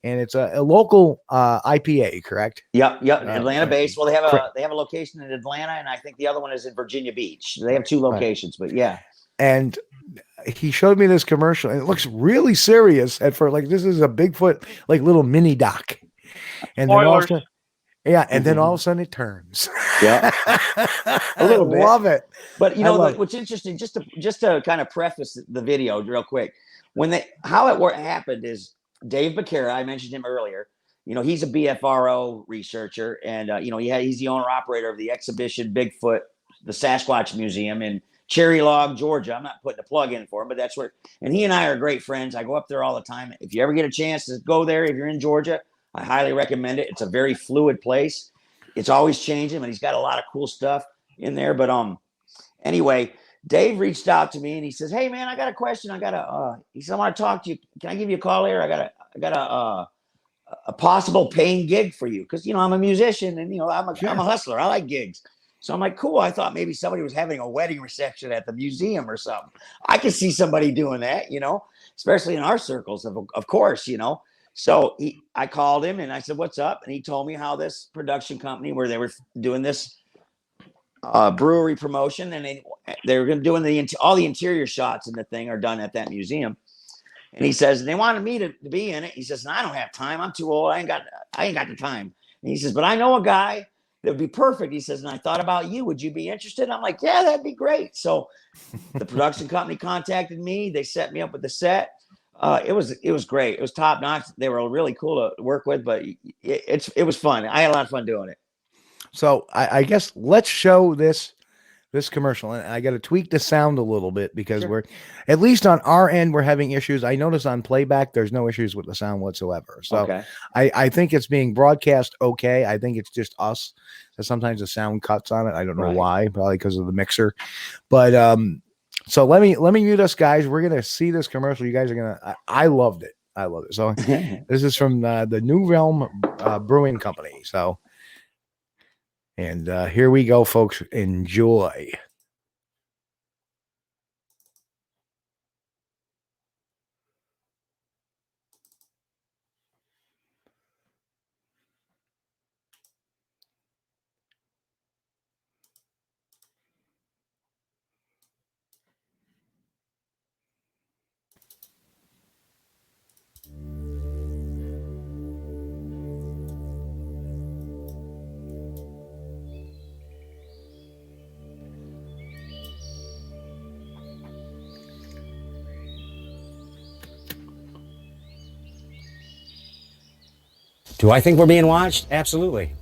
and it's a local IPA, correct? Yep. Atlanta based. Well, they have a location in Atlanta, and I think the other one is in Virginia Beach. They have 2 locations, but yeah. And he showed me this commercial, and it looks really serious at first. Like, this is a Bigfoot, like, little mini doc. And then all of a sudden, then all of a sudden it turns. Yeah, a little bit. Love it. But you know what's interesting? Just to kind of preface the video real quick, how it happened is Dave Becerra. I mentioned him earlier. You know, he's a BFRO researcher, and you know, he's the owner operator of the exhibition Bigfoot, the Sasquatch Museum in Cherry Log, Georgia. I'm not putting a plug in for him, but that's where. And he and I are great friends. I go up there all the time. If you ever get a chance to go there, if you're in Georgia, I highly recommend it. It's a very fluid place. It's always changing, and he's got a lot of cool stuff in there. But anyway, Dave reached out to me and he says, "Hey man, I got a question. He said, I want to talk to you. Can I give you a call later? I got a possible paying gig for you, because you know I'm a musician and you know I'm a hustler. I like gigs." So I'm like, cool. I thought maybe somebody was having a wedding reception at the museum or something. I could see somebody doing that, you know, especially in our circles, of course, you know. So I called him and I said, "What's up?" And he told me how this production company, where they were doing this brewery promotion, and they were going to doing all the interior shots in the thing are done at that museum. And he says they wanted me to be in it. He says, "I don't have time. I'm too old. I ain't got the time." And he says, "But I know a guy that would be perfect." He says, "And I thought about you. Would you be interested?" And I'm like, "Yeah, that'd be great." So the production company contacted me. They set me up with the set. It was great. It was top notch. They were really cool to work with, but it was fun. I had a lot of fun doing it. So I guess let's show this commercial, and I got to tweak the sound a little bit because we're, at least on our end, we're having issues. I notice on playback there's no issues with the sound whatsoever. So I think it's being broadcast okay. I think it's just us that sometimes the sound cuts on it. I don't know why, probably because of the mixer. But so let me mute us, guys. We're gonna see this commercial. You guys are gonna. I loved it. So this is from the New Realm Brewing Company. So. And here we go, folks. Enjoy. Do I think we're being watched? Absolutely.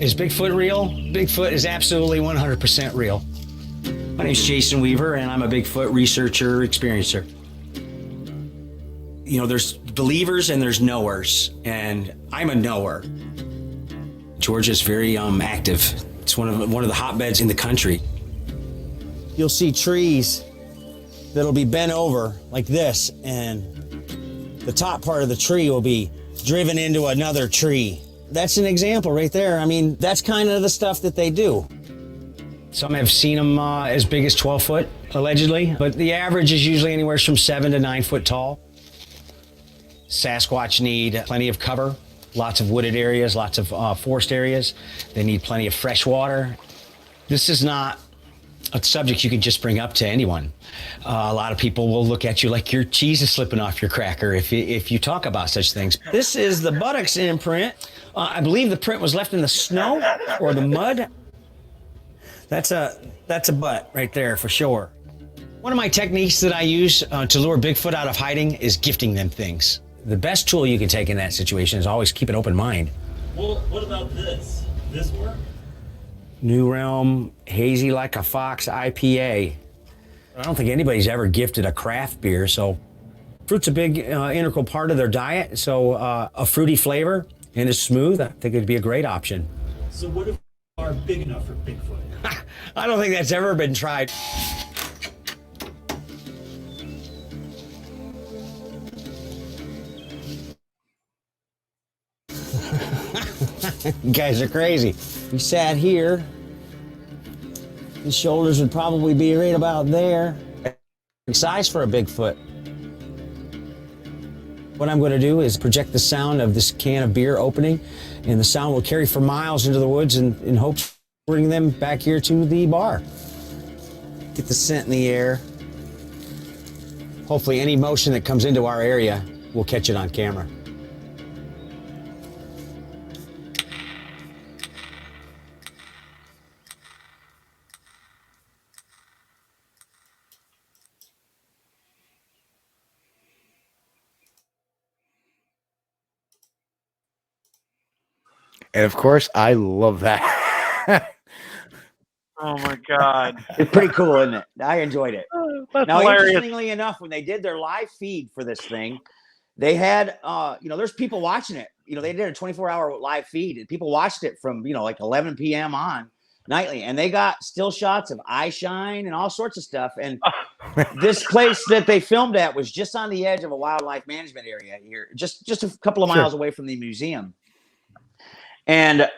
Is Bigfoot real? Bigfoot is absolutely 100% real. My name's Jason Weaver, and I'm a Bigfoot researcher, experiencer. You know, there's believers and there's knowers, and I'm a knower. Georgia's very active. It's one of the hotbeds in the country. You'll see trees that'll be bent over like this, and the top part of the tree will be driven into another tree. That's an example right there. I mean, that's kind of the stuff that they do. Some have seen them as big as 12 foot, allegedly, but the average is usually anywhere from 7 to 9 foot tall. Sasquatch need plenty of cover, lots of wooded areas, lots of forest areas. They need plenty of fresh water. This is not a subject you can just bring up to anyone. A lot of people will look at you like your cheese is slipping off your cracker if you talk about such things. This is the buttocks imprint. I believe the print was left in the snow or the mud. That's a butt right there for sure. One of my techniques that I use to lure Bigfoot out of hiding is gifting them things. The best tool you can take in that situation is always keep an open mind. Well, what about this? This work? New Realm Hazy Like a Fox IPA. I don't think anybody's ever gifted a craft beer, so fruit's a big integral part of their diet, so a fruity flavor and is smooth, I think it'd be a great option. So what if we are big enough for Bigfoot? I don't think that's ever been tried. You guys are crazy. He sat here. His shoulders would probably be right about there. Big size for a Bigfoot. What I'm going to do is project the sound of this can of beer opening, and the sound will carry for miles into the woods in hopes of bringing them back here to the bar. Get the scent in the air. Hopefully any motion that comes into our area, we'll catch it on camera. And of course, I love that. Oh my God. It's pretty cool, isn't it? I enjoyed it. That's Now, hilarious. interestingly enough, when they did their live feed for this thing, they had, there's people watching it. They did a 24-hour live feed, and people watched it from, like 11 p.m. on nightly, and they got still shots of eye shine and all sorts of stuff. And this place that they filmed at was just on the edge of a wildlife management area here, just a couple of miles away from the museum. And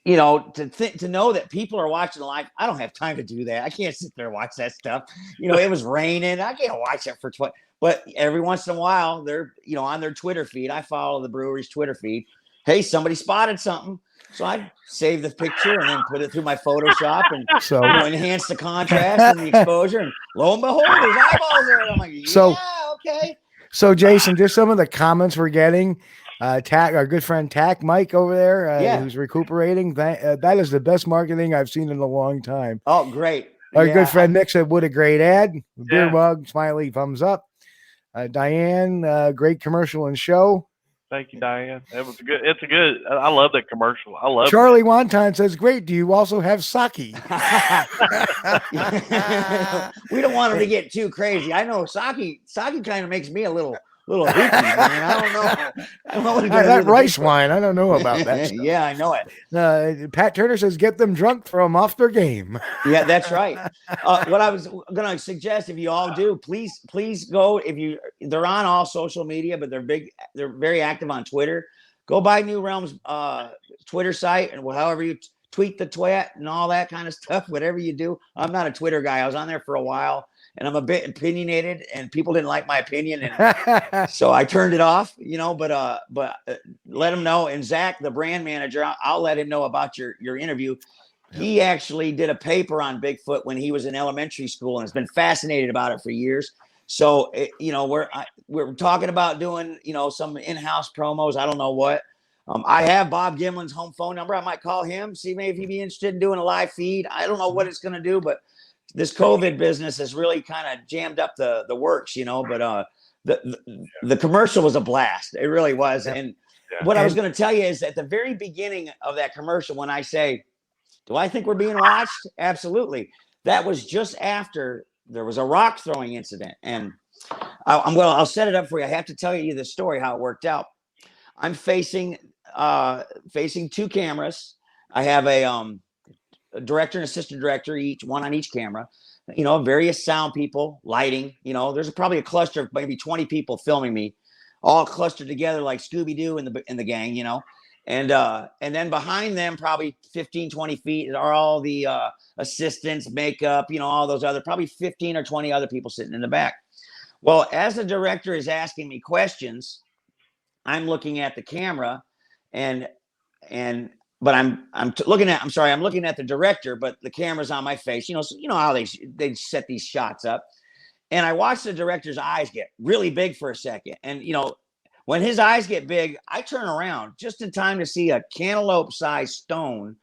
to know that people are watching live, I don't have time to do that. I can't sit there and watch that stuff. It was raining. I can't watch it for 20. But every once in a while, they're on their Twitter feed. I follow the brewery's Twitter feed. Hey, somebody spotted something, so I save the picture and then put it through my Photoshop and enhance the contrast and the exposure. And lo and behold, there's eyeballs there. And I'm like, okay. So, Jason, just some of the comments we're getting. Tack, our good friend Tack Mike over there, who's recuperating. That is the best marketing I've seen in a long time. Oh, great. Our good friend Nick said, what a great ad. Beer mug, smiley, thumbs up. Diane, great commercial and show. Thank you, Diane. It was good. It's a good. I love that commercial. I love Charlie Wonton says, great. Do you also have sake? We don't want them to get too crazy. I know sake kind of makes me a little hippie, man. I don't know what that rice wine. I don't know about that stuff. Yeah, I know it. Pat Turner says, get them drunk, throw them off their game. Yeah, that's right. What I was going to suggest, if you all do, please go. They're on all social media, but they're very active on Twitter. Go by New Realm's Twitter site, and however you tweet the twat and all that kind of stuff, whatever you do. I'm not a Twitter guy. I was on there for a while, and I'm a bit opinionated, and people didn't like my opinion, and so I turned it off. But let them know. And Zach, the brand manager, I'll let him know about your interview. He actually did a paper on Bigfoot when he was in elementary school, and has been fascinated about it for years. So we're talking about doing some in-house promos. I don't know what. I have Bob Gimlin's home phone number. I might call him, see maybe if he'd be interested in doing a live feed. I don't know what it's going to do, but this COVID business has really kind of jammed up the works, But the commercial was a blast. It really was. And what I was going to tell you is at the very beginning of that commercial, when I say, do I think we're being watched? Absolutely. That was just after there was a rock throwing incident. And I'll set it up for you. I have to tell you the story, how it worked out. I'm facing two cameras. I have a director and assistant director, one on each camera, various sound people, lighting, there's probably a cluster of maybe 20 people filming me, all clustered together like Scooby-Doo in the gang, and then behind them, probably 15, 20 feet are all the assistants, makeup, all those other, probably 15 or 20 other people sitting in the back. Well, as the director is asking me questions, I'm looking at the camera but I'm looking at the director, but the camera's on my face, so how they set these shots up. And I watch the director's eyes get really big for a second. And, when his eyes get big, I turn around just in time to see a cantaloupe-sized stone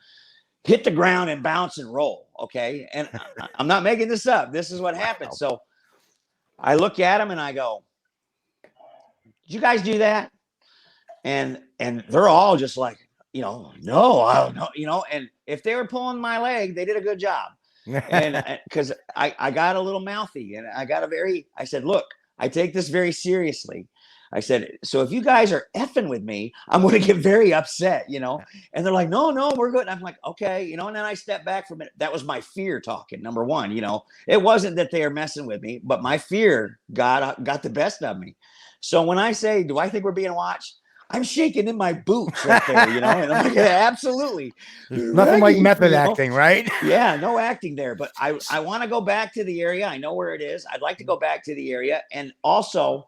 hit the ground and bounce and roll. Okay. And I'm not making this up. This is what happened. So I look at him and I go, did you guys do that? And they're all just like, no, I don't know, and if they were pulling my leg, they did a good job. And because I got a little mouthy and I said, look, I take this very seriously. I said, so if you guys are effing with me, I'm going to get very upset, and they're like, no, we're good. And I'm like, okay, and then I step back from it. That was my fear talking. Number one, it wasn't that they are messing with me, but my fear got the best of me. So when I say, do I think we're being watched? I'm shaking in my boots right there, and I'm like, yeah, absolutely. Nothing like method acting, right? Yeah, no acting there. But I want to go back to the area. I know where it is. I'd like to go back to the area. And also,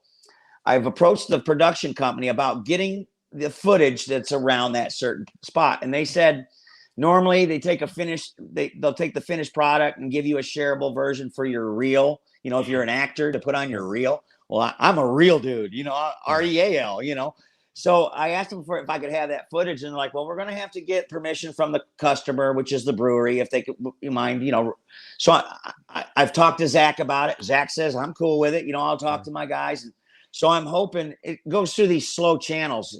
I've approached the production company about getting the footage that's around that certain spot. And they said, normally they take they'll take the finished product and give you a shareable version for your reel. If you're an actor, to put on your reel. Well, I'm a real dude, REAL, So I asked them if I could have that footage, and they're like, well, we're going to have to get permission from the customer, which is the brewery, if they could mind, So I've talked to Zach about it. Zach says, I'm cool with it. I'll talk to my guys. And so I'm hoping it goes through these slow channels,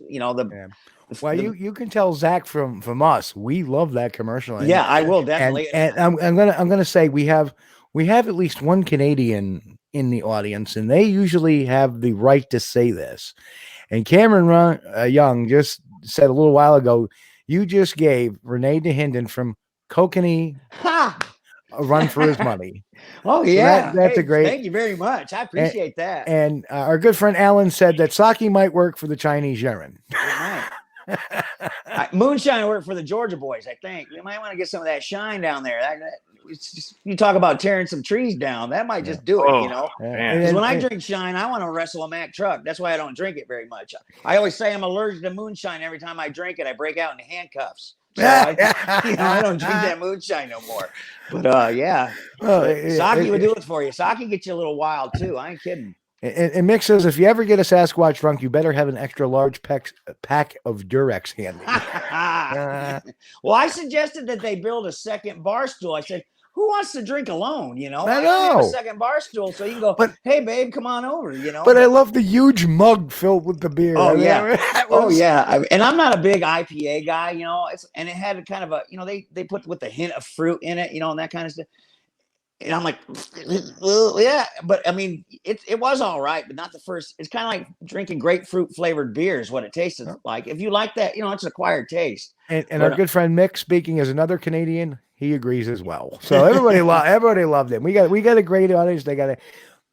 Well, you can tell Zach from us. We love that commercial. Yeah, I will definitely. And I'm gonna say we have at least one Canadian in the audience, and they usually have the right to say this. And Cameron Young just said a little while ago, you just gave Renee DeHinden from Kokanee a run for his money. Oh, yeah. So that's a great. Thank you very much. I appreciate that. And our good friend Alan said that sake might work for the Chinese urine. Moonshine worked for the Georgia boys, I think. You might want to get some of that shine down there. You talk about tearing some trees down. That might just do it, Because when I drink shine, I want to wrestle a Mack truck. That's why I don't drink it very much. I always say I'm allergic to moonshine. Every time I drink it, I break out in handcuffs. So I don't drink that moonshine no more. But yeah, sake would do it for you. Sake gets you a little wild too. I ain't kidding. And Mick says, if you ever get a Sasquatch drunk, you better have an extra large pack of Durex handy. Well, I suggested that they build a second bar stool. I said, who wants to drink alone? I know. Have a second bar stool so you can go, hey, babe, come on over, But I love the huge mug filled with the beer. Oh, yeah. Oh, yeah. And I'm not a big IPA guy, and it had kind of a, they put with a hint of fruit in it, and that kind of stuff. And I'm like, well, yeah, but I mean, it was all right, but not the first. It's kind of like drinking grapefruit flavored beer is what it tasted like. If you like that, it's an acquired taste. And our good friend Mick, speaking as another Canadian, he agrees as well. So everybody loved him. We got a great audience.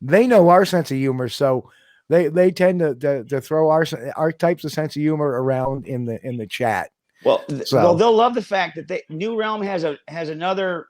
They know our sense of humor, so they tend to throw our types of sense of humor around in the chat. Well, they'll love the fact that New Realm has another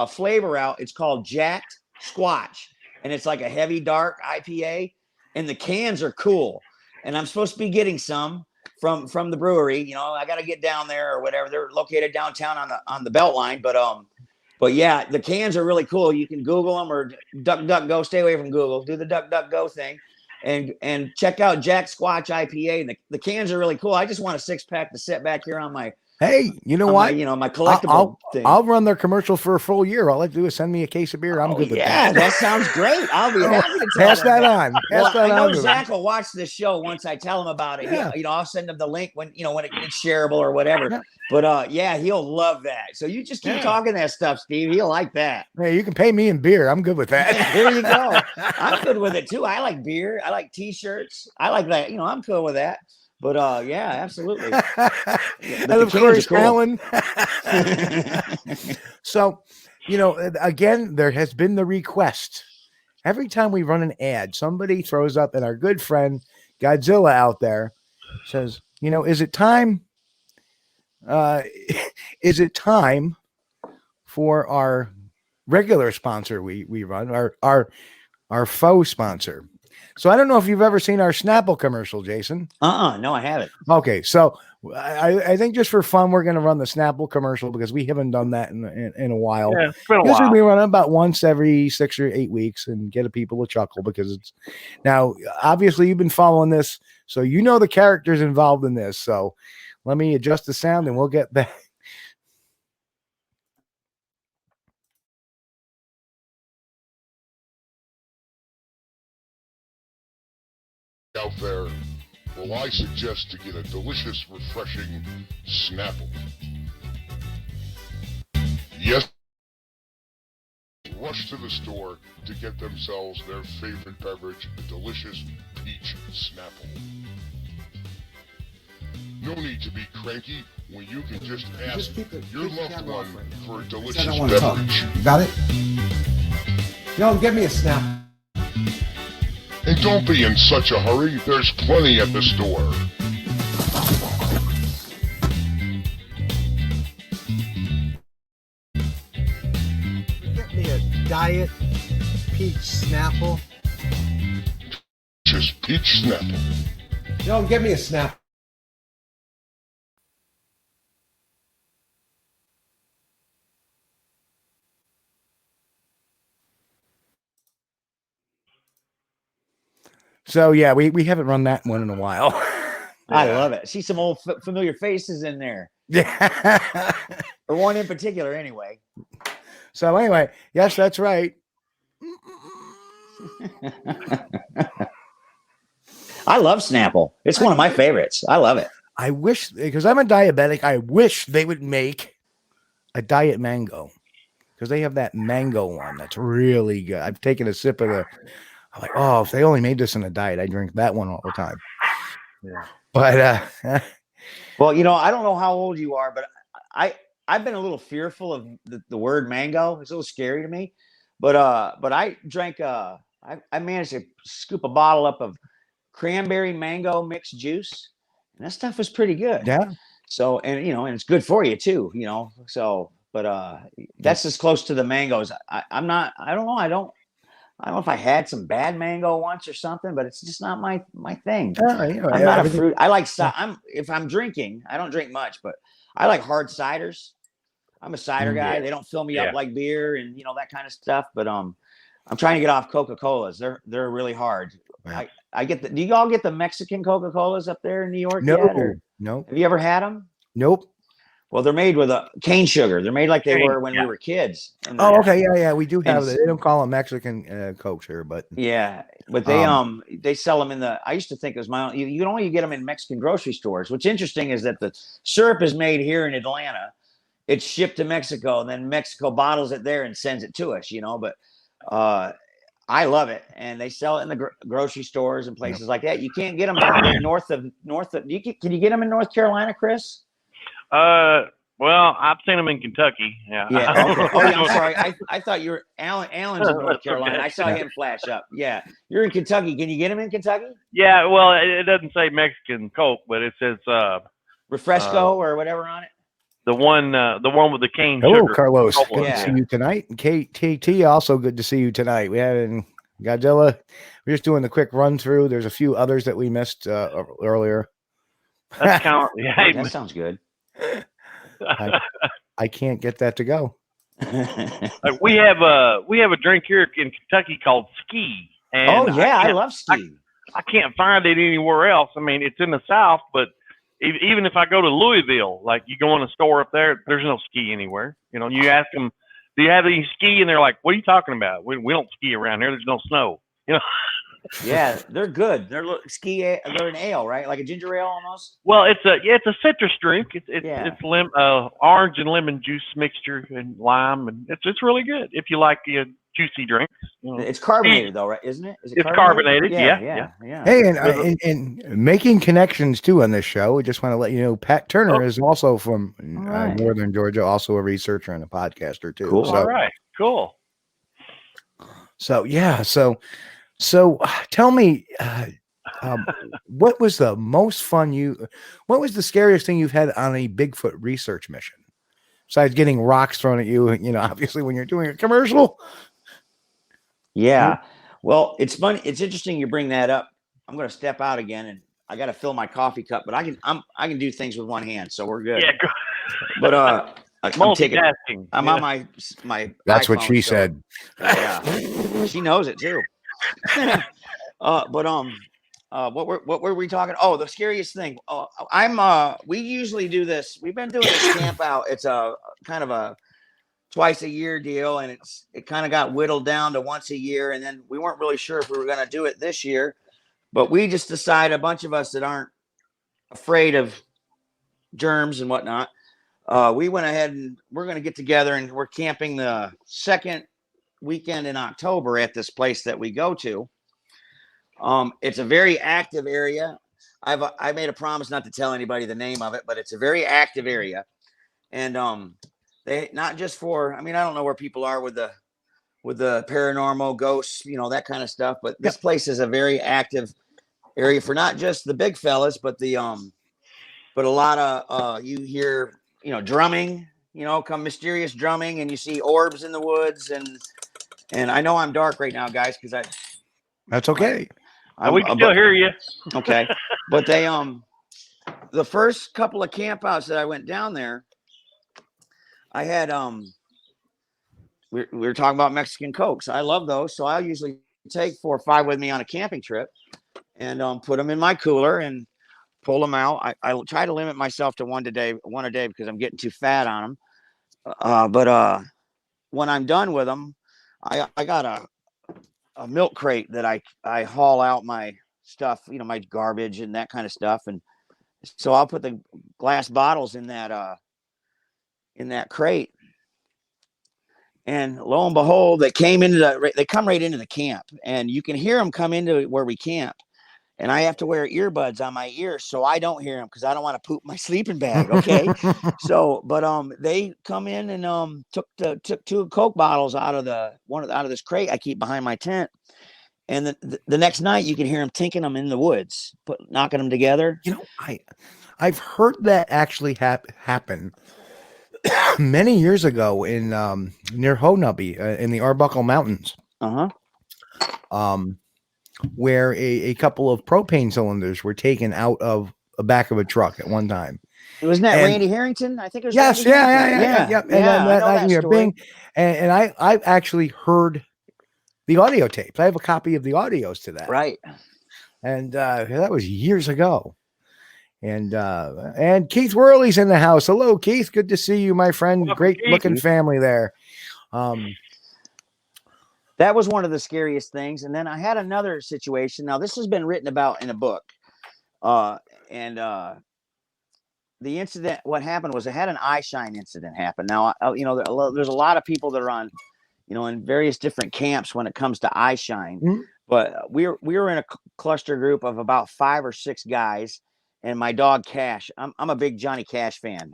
flavor out. It's called Jacked Squatch, and it's like a heavy dark IPA, and the cans are cool. And I'm supposed to be getting some from the brewery. I got to get down there or whatever. They're located downtown on the Beltline, but yeah, the cans are really cool. You can Google them or DuckDuckGo. Stay away from Google. Do the DuckDuckGo thing. And check out Jack Squatch IPA. And the cans are really cool. I just want a 6-pack to sit back here on my Hey, you know on what? my collectible thing. I'll run their commercial for a full year. All I do is send me a case of beer. I'm good with that. That sounds great. I'll be happy to tell Pass them that on. Well, I know to Zach will watch the show once I tell him about it. Yeah. I'll send him the link when it's shareable or whatever. Yeah. But he'll love that. So you just keep talking that stuff, Steve. He'll like that. Hey, you can pay me in beer. I'm good with that. There you go. I'm good with it too. I like beer. I like T-shirts. I like that. I'm cool with that. But absolutely. And of course, cool. Alan. So, again, there has been the request. Every time we run an ad, somebody throws up, and our good friend Godzilla out there says, is it time? Is it time for our regular sponsor we run, our faux sponsor? So I don't know if you've ever seen our Snapple commercial, Jason. No, I haven't. Okay, so I think just for fun, we're going to run the Snapple commercial because we haven't done that in a while. Yeah, it's been a Usually while. we run it about once every 6 or 8 weeks and get people to chuckle because it's now obviously you've been following this, so the characters involved in this. So let me adjust the sound and we'll get back. Out there, well, I suggest to get a delicious, refreshing Snapple. Yes, rush to the store to get themselves their favorite beverage, a delicious peach Snapple. No need to be cranky when you can just ask your loved one for a delicious beverage. Got it? Yo, give me a snap. And don't be in such a hurry, there's plenty at the store. Get me a diet peach Snapple. Just peach Snapple. Yo, give me a snap. So yeah, we haven't run that one in a while. I love it. See some old familiar faces in there. Yeah. Or one in particular, anyway. So anyway, yes, that's right. I love Snapple. It's one of my favorites. I love it. I wish, because I'm a diabetic, I wish they would make a diet mango because they have that mango one that's really good. I've taken a sip of I'm like, oh, if they only made this in a diet, I drink that one all the time. Yeah. But well, I don't know how old you are, but I've been a little fearful of the word mango. It's a little scary to me. But I drank I managed to scoop a bottle up of cranberry mango mixed juice, and that stuff was pretty good. Yeah. So and it's good for you too. So but that's as close to the mangoes. I don't know. I don't know if I had some bad mango once or something, but it's just not my thing. I'm not a fruit. I like if I'm drinking, I don't drink much, but I like hard ciders. I'm a cider guy. They don't fill me up like beer and that kind of stuff. But I'm trying to get off Coca-Colas. They're really hard. Right. I get do you all get the Mexican Coca-Colas up there in New York? No, yet, no. Have you ever had them? Nope. Well, they're made with a cane sugar. They're made like they were when we were kids. Oh, okay, yeah, we do have it. They don't call them Mexican Cokes here, but but they sell them in the. I used to think it was my own. You can only get them in Mexican grocery stores. What's interesting is that the syrup is made here in Atlanta. It's shipped to Mexico, and then Mexico bottles it there and sends it to us. But I love it, and they sell it in the grocery stores and places like that. You can't get them north of. Can you get them in North Carolina, Chris? Well, I've seen them in Kentucky. Yeah. Yeah. Okay. Oh, yeah, I'm sorry. I thought you were Alan's in North Carolina. I saw him flash up. Yeah. You're in Kentucky. Can you get him in Kentucky? Yeah. Well, it doesn't say Mexican Coke, but it says Refresco or whatever on it. The one with the cane Hello, sugar. Carlos. Good to see you tonight. KT, also good to see you tonight. We had in Godzilla. We're just doing the quick run through. There's a few others that we missed earlier. That's that sounds good. I can't get that to go. We have a drink here in Kentucky called Ski. And I love Ski. I can't find it anywhere else. I mean, it's in the South, but even if I go to Louisville, like you go in a store up there, there's no ski anywhere. You know, you ask them, do you have any ski? And they're like, what are you talking about? We don't ski around here. There's no snow. You know. Yeah, they're good. They're they're an ale, right? Like a ginger ale almost. Well, it's a citrus drink. It's orange and lemon juice mixture and lime, and it's really good if you like juicy drinks. You know. It's carbonated though, right? Isn't it? Is it it's carbonated? Yeah. Hey, and making connections too on this show. We just want to let you know Pat Turner is also from Northern Georgia, also a researcher and a podcaster too. Cool. So, all right, cool. So yeah, so tell me, what was the most fun what was the scariest thing you've had on a Bigfoot research mission? Besides getting rocks thrown at you, you know, obviously when you're doing a commercial. Yeah. Well, it's funny. It's interesting you bring that up. I'm going to step out again, and I got to fill my coffee cup, but I can do things with one hand, so we're good. Yeah. But I'm taking. Multitasking. I'm on my. That's iPhone, what she so, said. Yeah, she knows it too. What were we talking? Oh, the scariest thing. We usually do this. We've been doing this camp out. It's a kind of a twice a year deal, and it kind of got whittled down to once a year, and then we weren't really sure if we were going to do it this year, but we just decided, a bunch of us that aren't afraid of germs and whatnot, we went ahead and we're going to get together, and we're camping the second weekend in October at this place that we go to. It's a very active area. I made a promise not to tell anybody the name of it, but it's a very active area, and they not just for, I mean, I don't know where people are with the paranormal, ghosts, you know, that kind of stuff, but this place is a very active area for not just the big fellas, but but a lot of you hear, you know, drumming, you know, mysterious drumming, and you see orbs in the woods, and I know I'm dark right now, guys, because That's okay. We can still hear you. Okay, but they the first couple of campouts that I went down there, I had we were talking about Mexican Cokes. I love those, so I usually take 4 or 5 with me on a camping trip, and put them in my cooler and pull them out. I try to limit myself to one a day because I'm getting too fat on them. But when I'm done with them, I got a milk crate that I haul out my stuff, you know, my garbage and that kind of stuff, and so I'll put the glass bottles in that crate, and lo and behold, they come right into the camp, and you can hear them come into where we camp, and I have to wear earbuds on my ears so I don't hear them, because I don't want to poop my sleeping bag. Okay. So, but they come in and took 2 Coke bottles out of this crate I keep behind my tent, and the next night you can hear them tinking them in the woods, knocking them together. You know, I've heard that actually happen many years ago in near Honubby in the Arbuckle Mountains. Where a couple of propane cylinders were taken out of the back of a truck at one time. Wasn't that Randy Harrington? I think it was. Yes, yeah. And I've actually heard the audio tapes. I have a copy of the audios to that. Right. And that was years ago. And Keith Worley's in the house. Hello, Keith. Good to see you, my friend. Welcome, Great Keith. looking family there. That was one of the scariest things. And then I had another situation. Now, this has been written about in a book. And the incident, what happened was I had an eye shine incident happen. Now, you know, there's a lot of people that are on, you know, in various different camps when it comes to eye shine. Mm-hmm. But we were in a cluster group of about 5 or 6 guys, and my dog Cash. I'm a big Johnny Cash fan.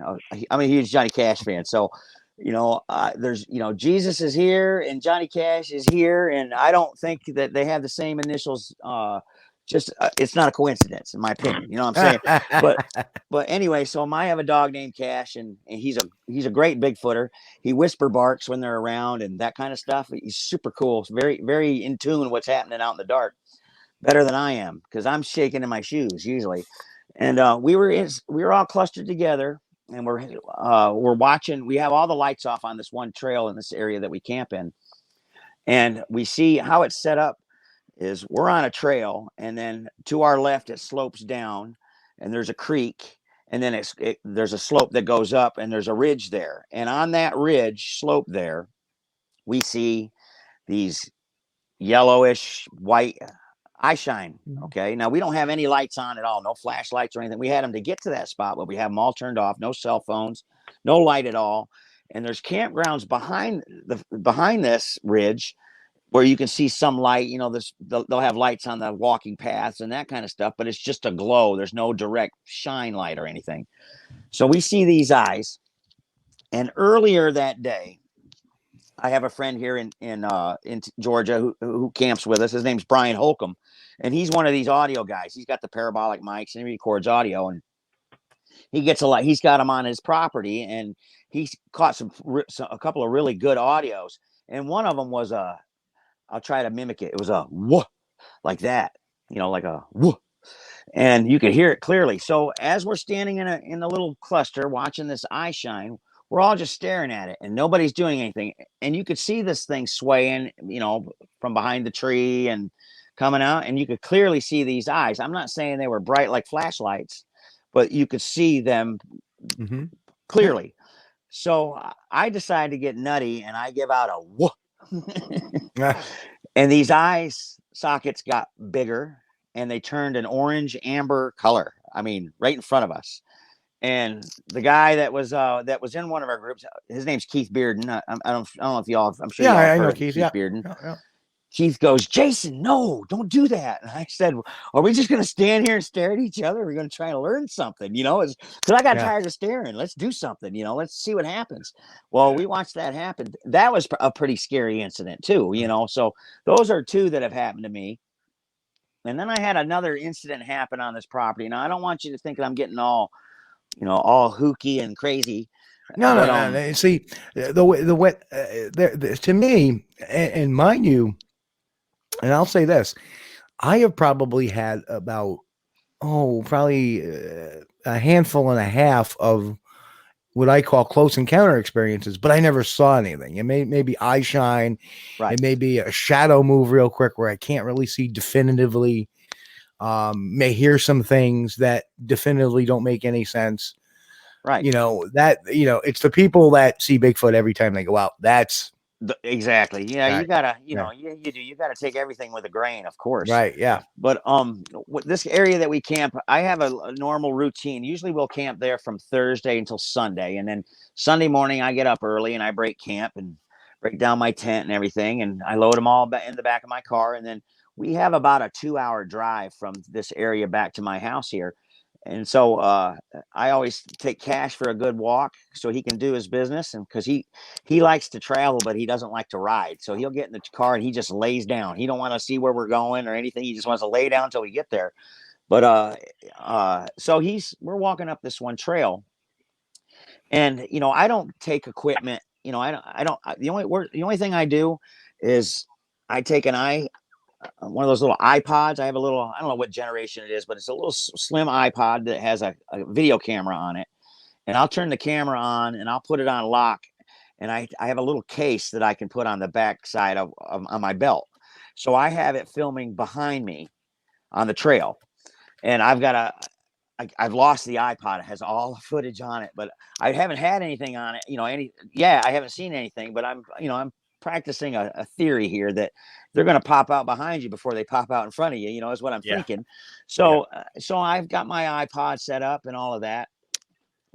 I'm a huge Johnny Cash fan. So, you know, there's, you know, Jesus is here and Johnny Cash is here, and I don't think that they have the same initials. It's not a coincidence, in my opinion. You know what I'm saying? but anyway, so I have a dog named Cash, and he's a great Bigfooter. He whisper barks when they're around and that kind of stuff. He's super cool. Very, very in tune with what's happening out in the dark. Better than I am, because I'm shaking in my shoes usually. And we were all clustered together, and we're watching. We have all the lights off on this one trail in this area that we camp in, and we see how it's set up. Is we're on a trail, and then to our left it slopes down, and there's a creek, and then there's a slope that goes up, and there's a ridge there. And on that ridge slope there, we see these yellowish white eye shine. Okay. Now we don't have any lights on at all, no flashlights or anything. We had them to get to that spot, but we have them all turned off, no cell phones, no light at all. And there's campgrounds behind this ridge where you can see some light. They'll have lights on the walking paths and that kind of stuff, but it's just a glow. There's no direct shine light or anything. So we see these eyes. And earlier that day, I have a friend here in Georgia who camps with us. His name's Brian Holcomb, and he's one of these audio guys. He's got the parabolic mics and he records audio, and he gets he's got them on his property, and he's caught a couple of really good audios. And one of them was I'll try to mimic it. It was a whoa, like that, like a whoa, and you could hear it clearly. So as we're standing in a little cluster watching this eye shine, we're all just staring at it, and nobody's doing anything. And you could see this thing swaying, from behind the tree and coming out, and you could clearly see these eyes. I'm not saying they were bright like flashlights, but you could see them clearly. So I decided to get nutty, and I give out a whoop. And these eyes sockets got bigger, and they turned an orange amber color. I mean, right in front of us. And the guy that was in one of our groups, his name's Keith Bearden. I don't know if y'all. I'm sure. Yeah, I know Keith. Bearden. Yeah. Keith goes, Jason, no, don't do that. And I said, are we just going to stand here and stare at each other? We're going to try to learn something, because I got tired of staring. Let's do something, let's see what happens. Well, we watched that happen. That was a pretty scary incident too, So those are two that have happened to me. And then I had another incident happen on this property. Now, I don't want you to think that I'm getting all hooky and crazy. No. See, the way to me, and mind you, and I'll say this, I have probably had about probably a handful and a half of what I call close encounter experiences, but I never saw anything. It may be eye shine, right? It may be a shadow move real quick where I can't really see definitively. May hear some things that definitively don't make any sense. Right. It's the people that see Bigfoot every time they go out. That's exactly. Yeah. Right. You gotta, you gotta take everything with a grain, of course. Right. Yeah. But, this area that we camp, I have a normal routine. Usually we'll camp there from Thursday until Sunday. And then Sunday morning I get up early and I break camp and break down my tent and everything. And I load them all in the back of my car. And then we have about a 2-hour drive from this area back to my house here. And so I always take Cash for a good walk so he can do his business. And because he likes to travel, but he doesn't like to ride. So he'll get in the car and he just lays down. He don't want to see where we're going or anything. He just wants to lay down until we get there. But so we're walking up this one trail. And, I don't take equipment. The only thing I do is I take one of those little iPods. I have a little, I don't know what generation it is, but it's a little slim iPod that has a video camera on it. And I'll turn the camera on and I'll put it on lock. And I have a little case that I can put on the back side on my belt. So I have it filming behind me on the trail. And I've lost the iPod. It has all the footage on it, but I haven't had anything on it. I haven't seen anything, but I'm practicing a theory here that they're going to pop out behind you before they pop out in front of you, is what I'm thinking. So, so I've got my iPod set up and all of that,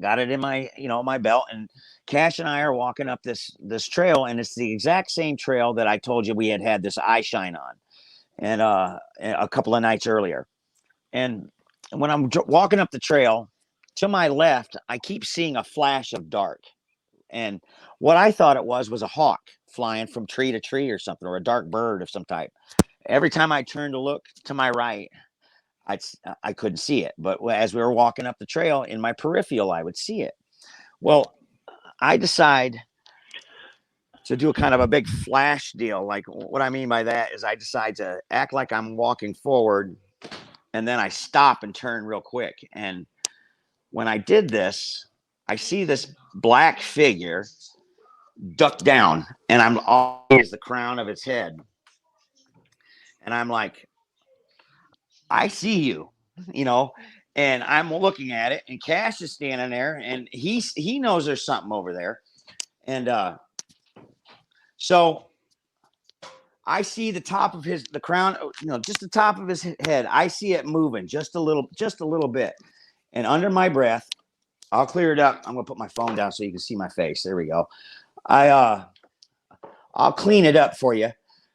got it in my, my belt, and Cash and I are walking up this trail, and it's the exact same trail that I told you we had this eye shine on, and a couple of nights earlier. And when I'm walking up the trail to my left, I keep seeing a flash of dark. And what I thought it was a hawk flying from tree to tree or something, or a dark bird of some type. Every time I turned to look to my right, I couldn't see it. But as we were walking up the trail, in my peripheral, I would see it. Well, I decide to do a kind of a big flash deal. Like, what I mean by that is I decide to act like I'm walking forward, and then I stop and turn real quick. And when I did this, I see this black figure duck down, and I'm always the crown of its head. And I'm like, I see you, And I'm looking at it, and Cash is standing there, and he knows there's something over there. And so I see the top of the crown, just the top of his head. I see it moving just a little bit. And under my breath, I'll clear it up. I'm gonna put my phone down so you can see my face. There we go. I'll clean it up for you,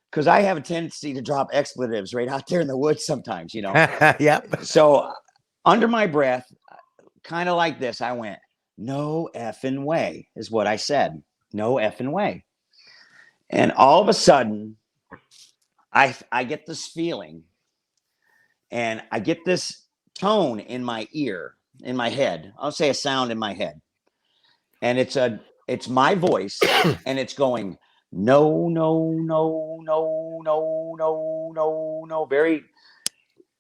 because I have a tendency to drop expletives right out there in the woods sometimes, Yep. So under my breath, kind of like this, I went, "No effing way," is what I said. No effing way. And all of a sudden, I get this feeling, and I get this tone in my ear, in my head. I'll say a sound in my head. And it's my voice, and it's going, "No, no, no, no, no, no, no, no." Very,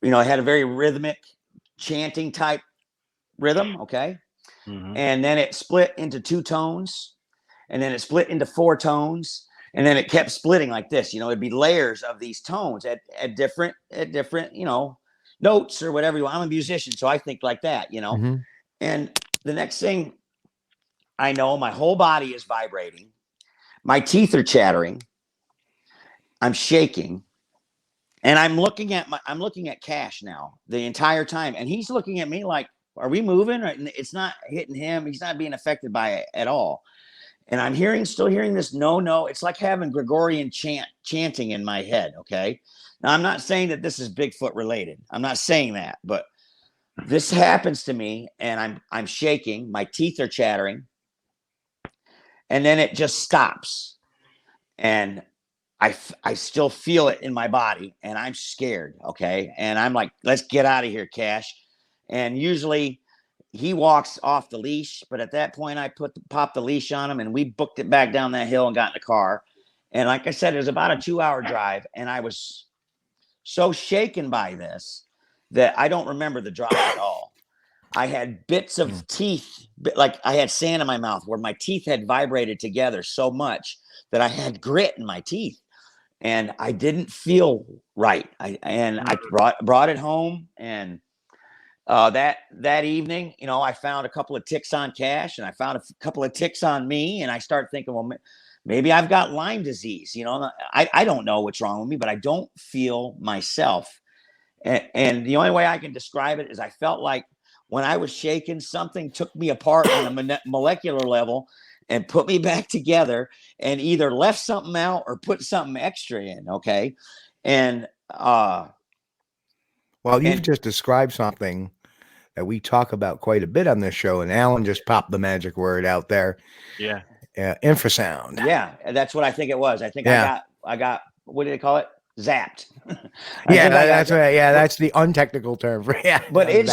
it had a very rhythmic chanting type rhythm. Okay. Mm-hmm. And then it split into 2 tones, and then it split into 4 tones. And then it kept splitting like this, it'd be layers of these tones at different, notes or whatever you want. I'm a musician, so I think like that, Mm-hmm. And the next thing I know, my whole body is vibrating. My teeth are chattering. I'm shaking. And I'm looking at Cash now the entire time. And he's looking at me like, are we moving? It's not hitting him. He's not being affected by it at all. And I'm still hearing this no. It's like having Gregorian chanting in my head. Okay. Now, I'm not saying that this is Bigfoot related. I'm not saying that, but this happens to me, and I'm shaking. My teeth are chattering. And then it just stops. And I still feel it in my body, and I'm scared. Okay. And I'm like, let's get out of here, Cash. And usually he walks off the leash, but at that point I popped the leash on him, and we booked it back down that hill and got in the car. And like I said, it was about a 2-hour drive, and I was so shaken by this that I don't remember the drive at all. I had bits of teeth, like I had sand in my mouth where my teeth had vibrated together so much that I had grit in my teeth, and I didn't feel right. I brought it home, and that evening, I found a couple of ticks on Cash, and I found a couple of ticks on me, and I started thinking, well, maybe I've got Lyme disease. I don't know what's wrong with me, but I don't feel myself. And the only way I can describe it is I felt like when I was shaken, something took me apart on a molecular level and put me back together, and either left something out or put something extra in. Okay. And, well, you've just described something that we talk about quite a bit on this show, and Alan just popped the magic word out there. Yeah. Infrasound. Yeah, that's what I think it was. I think I got what do they call it? Zapped. That's right. Yeah, that's the untechnical term for But it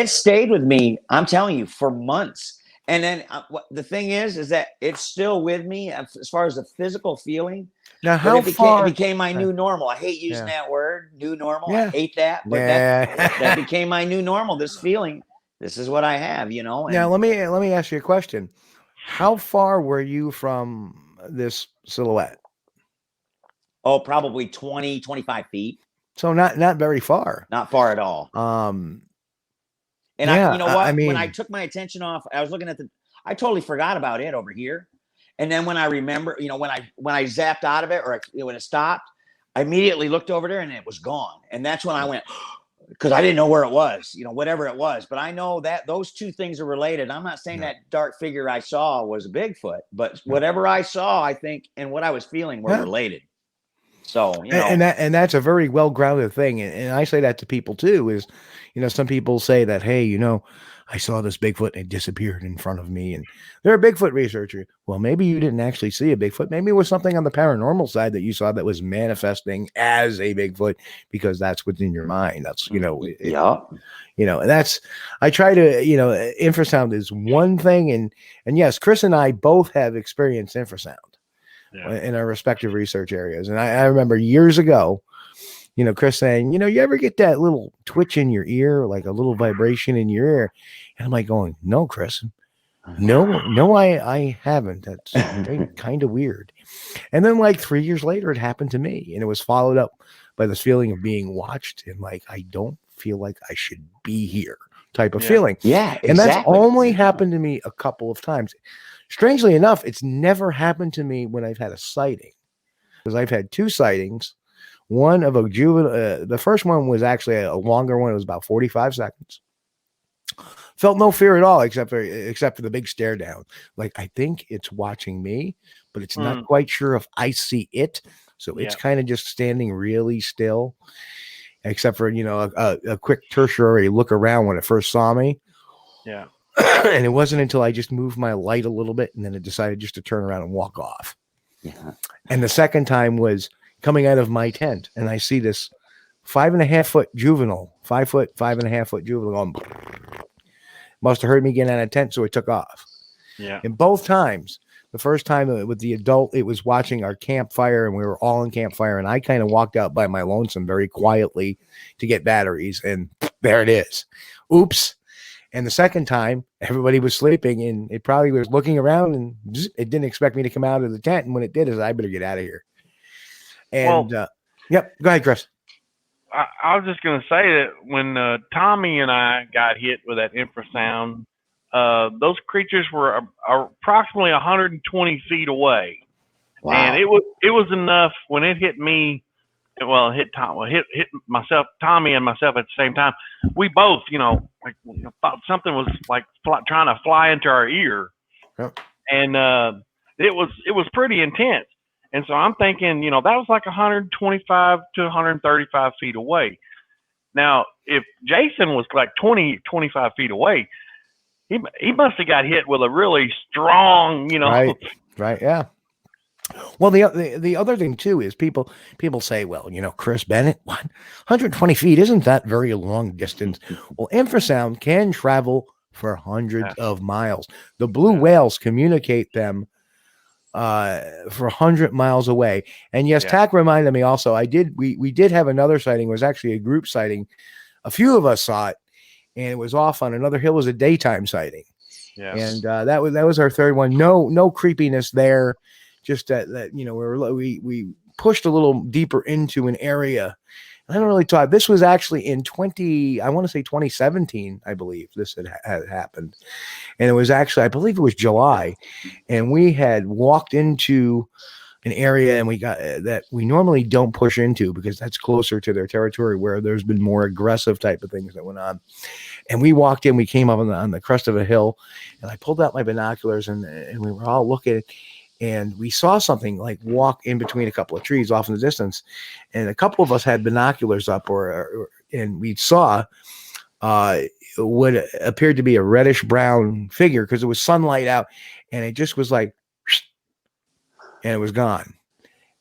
stayed with me, I'm telling you, for months. And then the thing is that it's still with me as far as the physical feeling. Now, how far it became my new normal. I hate using that word, new normal. Yeah. I hate that, but that became my new normal. This feeling, this is what I have, And now, let me ask you a question. How far were you from this silhouette? Oh, probably 20, 25 feet. So not very far. Not far at all. And you know what? I mean, when I took my attention off, I was looking at I totally forgot about it over here. And then when I remember, when I zapped out of it, or when it stopped, I immediately looked over there and it was gone. And that's when I went, because I didn't know where it was, whatever it was. But I know that those two things are related. I'm not saying that dark figure I saw was a Bigfoot, but whatever I saw, I think, and what I was feeling were related. So, and that's a very well-grounded thing. And I say that to people too, is, some people say that, hey, I saw this Bigfoot and it disappeared in front of me, and they're a Bigfoot researcher. Well, maybe you didn't actually see a Bigfoot. Maybe it was something on the paranormal side that you saw that was manifesting as a Bigfoot, because that's what's in your mind. That's, and that's, I try to, infrasound is one thing. And yes, Chris and I both have experienced infrasound in our respective research areas. And I remember years ago, Chris saying, you ever get that little twitch in your ear, like a little vibration in your ear? And I'm like going, no, Chris, no, I haven't. That's kind of weird. And then like 3 years later, it happened to me, and it was followed up by this feeling of being watched. And like, I don't feel like I should be here type of feeling. Yeah, exactly. And that's only happened to me a couple of times. Strangely enough, it's never happened to me when I've had a sighting, because I've had 2 sightings. One of a juvenile, the first one was actually a longer one. It was about 45 seconds. Felt no fear at all, except for the big stare down. Like, I think it's watching me, but it's not quite sure if I see it. So it's kind of just standing really still, except for, a quick tertiary look around when it first saw me. Yeah. And it wasn't until I just moved my light a little bit and then it decided just to turn around and walk off. Yeah. And the second time was coming out of my tent, and I see this 5.5 foot juvenile, 5 foot, 5.5 foot juvenile going, must have heard me getting out of tent, so it took off. Yeah. And both times, the first time with the adult, it was watching our campfire, and we were all in campfire, and I kind of walked out by my lonesome very quietly to get batteries, and there it is. Oops. And the second time, everybody was sleeping, and it probably was looking around, and it didn't expect me to come out of the tent, and when it did, I better get out of here. And, yep, go ahead, Chris. I was just going to say that when Tommy and I got hit with that infrasound, those creatures were approximately 120 feet away. Wow. And it was enough when it hit me. Well, hit myself, Tommy and myself at the same time. We both, thought something was like trying to fly into our ear. Yep. And it was pretty intense. And so I'm thinking, that was like 125 to 135 feet away. Now, if Jason was like 20, 25 feet away, he must have got hit with a really strong, Right, yeah. Well, the other thing too is people say, well, Chris Bennett, what, 120 feet, isn't that very long distance? Well, infrasound can travel for hundreds of miles. The blue whales communicate them for 100 miles away. And yes, Tack reminded me also, we did have another sighting. It was actually a group sighting. A few of us saw it, and it was off on another hill. It was a daytime sighting. Yeah. And that was our third one. No creepiness there. Just that we pushed a little deeper into an area. I don't really talk. This was actually in 2017, I believe this had happened. And it was actually, I believe it was July. And we had walked into an area, and we got that we normally don't push into because that's closer to their territory where there's been more aggressive type of things that went on. And we walked in, we came up on the crest of a hill, and I pulled out my binoculars, and we were all looking. And we saw something like walk in between a couple of trees off in the distance. And a couple of us had binoculars up, and we saw what appeared to be a reddish brown figure because it was sunlight out, and it just was like, and it was gone.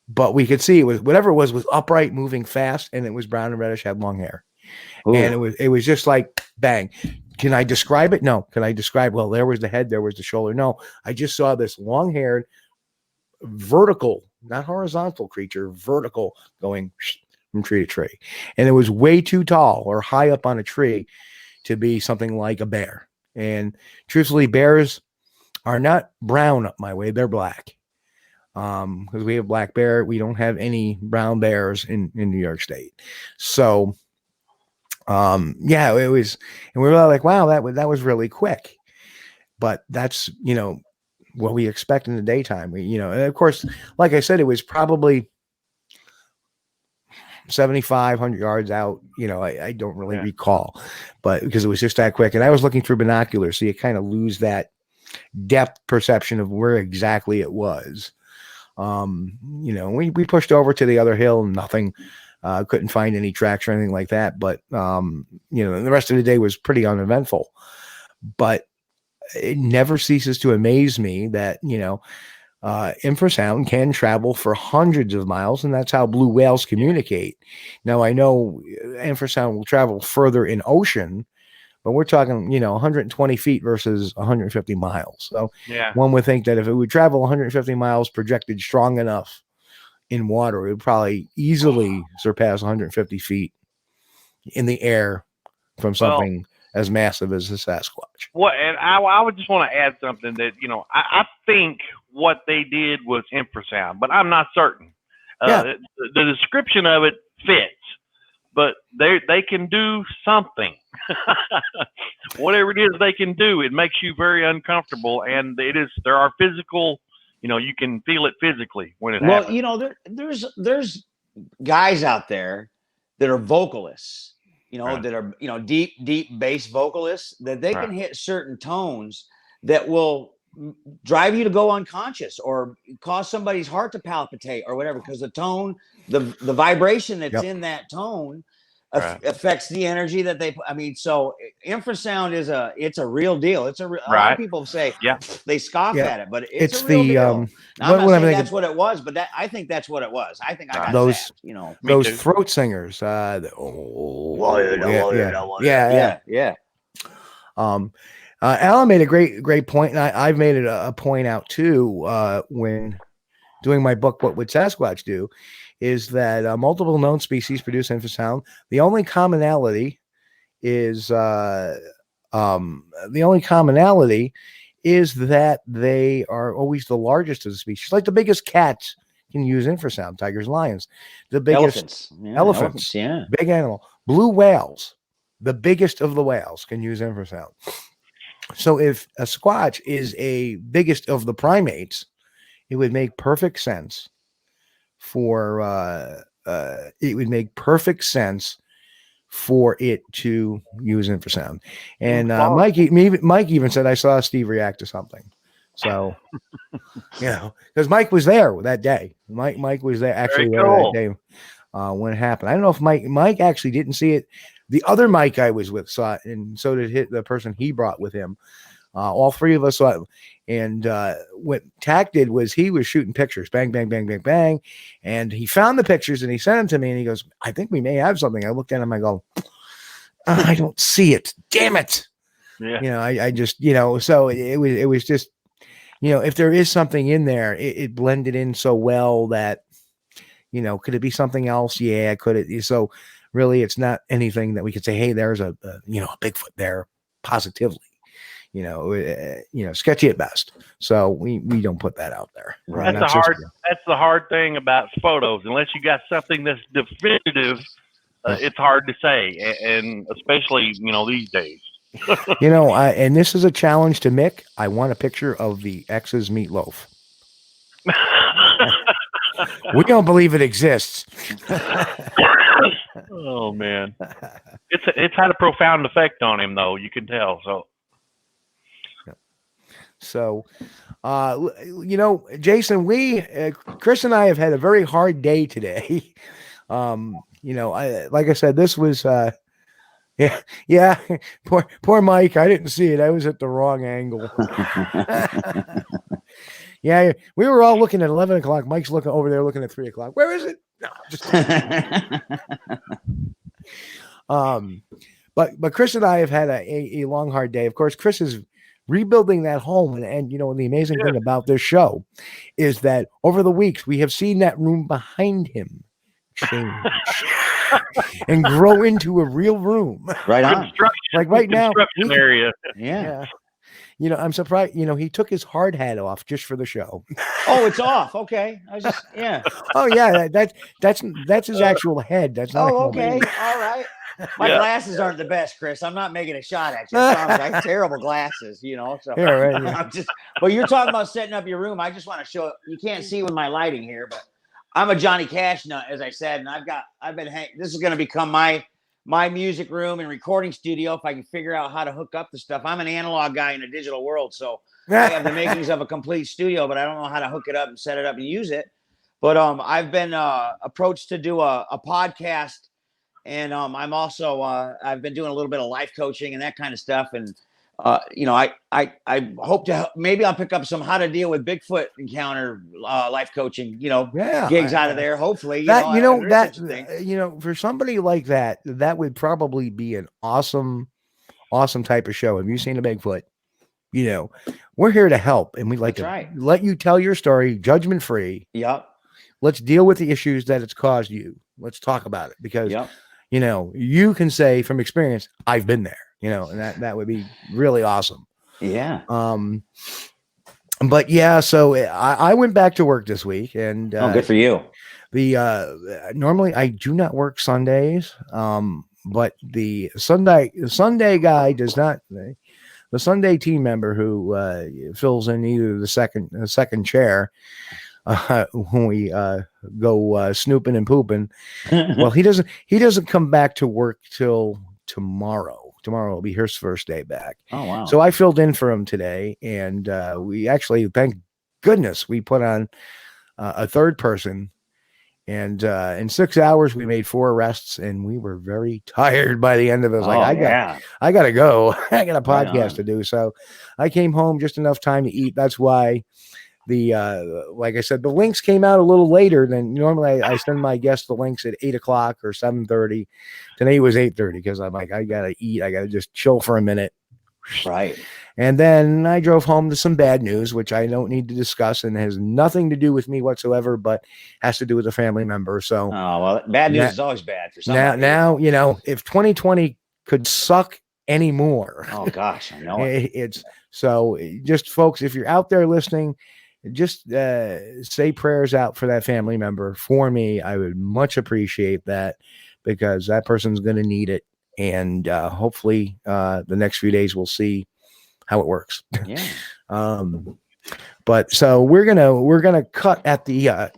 But we could see it was whatever it was upright, moving fast, and it was brown and reddish, had long hair. Ooh. And it was just like bang. Can I describe it? No. Can I describe? Well, there was the head, there was the shoulder. No, I just saw this long-haired, vertical, not horizontal creature, vertical, going from tree to tree. And it was way too tall or high up on a tree to be something like a bear. And truthfully, bears are not brown up my way. They're black. Because we have black bear. We don't have any brown bears in New York State. So, it was, and we were like, wow, that was really quick. But that's, what we expect in the daytime. And of course, like I said, it was probably 7,500 yards out. I don't really recall, but because it was just that quick. And I was looking through binoculars, so you kind of lose that depth perception of where exactly it was. We pushed over to the other hill and nothing, couldn't find any tracks or anything like that. But, the rest of the day was pretty uneventful, but it never ceases to amaze me that, infrasound can travel for hundreds of miles, and that's how blue whales communicate. Now, I know infrasound will travel further in ocean, but we're talking, 120 feet versus 150 miles. So one would think that if it would travel 150 miles projected strong enough in water, it would probably easily surpass 150 feet in the air from something as massive as a Sasquatch. Well, and I would just want to add something that, I think what they did was infrasound, but I'm not certain. The description of it fits, but they can do something. Whatever it is they can do, it makes you very uncomfortable, and there are physical, you can feel it physically when it happens. Well, there's guys out there that are vocalists, Right. that are deep bass vocalists, that they can hit certain tones that will drive you to go unconscious or cause somebody's heart to palpitate or whatever, because the tone, the vibration that's in that tone affects the energy that they. I mean, so infrasound it's a real deal. A lot of people say they scoff at it, but it's a real deal. Now, I'm not saying that's what it was, but I think that's what it was. I think I got those that, those throat singers. Yeah. Alan made a great point, and I've made it a point out too when doing my book, What Would Sasquatch Do? Is that multiple known species produce infrasound. The only commonality is that they are always the largest of the species. Like the biggest cats can use infrasound, tigers, lions. The biggest elephants, big animal. Blue whales, the biggest of the whales, can use infrasound. So if a Squatch is a biggest of the primates, it would make perfect sense for it to use infrasound. And Mike even said, I saw Steve react to something. So because Mike was there that day. Mike was there that day when it happened. I don't know if Mike actually didn't see it. The other Mike I was with saw it, and so did the person he brought with him. All three of us saw it. And what Tack did was he was shooting pictures, bang, bang, bang, bang, bang. And he found the pictures and he sent them to me and he goes, I think we may have something. I looked at him, I go, I don't see it. Damn it. Yeah. I just, so it was just, if there is something in there, it blended in so well that, could it be something else? Yeah, could it? So really it's not anything that we could say, hey, there's a Bigfoot there positively. Sketchy at best. So we don't put that out there. Right? That's the hard thing about photos. Unless you got something that's definitive, it's hard to say, and especially these days. And this is a challenge to Mick. I want a picture of the ex's meatloaf. We don't believe it exists. Oh man, it's had a profound effect on him, though. You can tell. So, Jason, Chris and I have had a very hard day today. Like I said, this was, poor Mike. I didn't see it. I was at the wrong angle. Yeah, we were all looking at 11 o'clock. Mike's looking over there, looking at 3 o'clock. Where is it? No, but Chris and I have had a long, hard day. Of course, Chris is rebuilding that home. And the amazing thing about this show is that over the weeks, we have seen that room behind him change and grow into a real room. Right on. Like right now. Area. Yeah. I'm surprised, he took his hard hat off just for the show. Oh, it's off. Okay. Oh yeah. That's his actual head. That's not okay. All right. My glasses aren't the best, Chris. I'm not making a shot at you. I have terrible glasses, So I'm just. But you're talking about setting up your room. I just want to show. You can't see with my lighting here, but I'm a Johnny Cash nut, as I said, and this is going to become my music room and recording studio if I can figure out how to hook up the stuff. I'm an analog guy in a digital world, so I have the makings of a complete studio, but I don't know how to hook it up and set it up and use it. But I've been approached to do a podcast. And I'm also I've been doing a little bit of life coaching and that kind of stuff. And I hope to maybe I'll pick up some how to deal with Bigfoot encounter life coaching. Gigs out of there. Hopefully, for somebody like that, that would probably be an awesome type of show. Have you seen a Bigfoot? We're here to help, and we like to let you tell your story, judgment free. Yep. Let's deal with the issues that it's caused you. Let's talk about it because. Yep. You can say from experience, I've been there, and that would be really awesome. Yeah. But yeah, so I went back to work this week and good for you. Normally I do not work Sundays, but the Sunday guy does not. The Sunday team member who fills in either the second chair when we go snooping and pooping. Well, he doesn't come back to work till tomorrow. Tomorrow will be his first day back. Oh, wow. So I filled in for him today, and we actually, thank goodness, we put on a third person. And in 6 hours, we made 4 arrests, and we were very tired by the end of it. I got to go. I got a podcast to do. So I came home just enough time to eat. That's why like I said, the links came out a little later than normally. I send my guests the links at 8 o'clock or 7:30. Today was 8:30 because I'm like, I got to eat. I got to just chill for a minute. Right. And then I drove home to some bad news, which I don't need to discuss and has nothing to do with me whatsoever, but has to do with a family member. So, oh, well, bad news is always bad for somebody. Now, if 2020 could suck anymore. Oh gosh, I know it's so just folks, if you're out there listening, just say prayers out for that family member for me. I would much appreciate that because that person's going to need it. And hopefully the next few days we'll see how it works. Yeah. But so we're gonna cut at the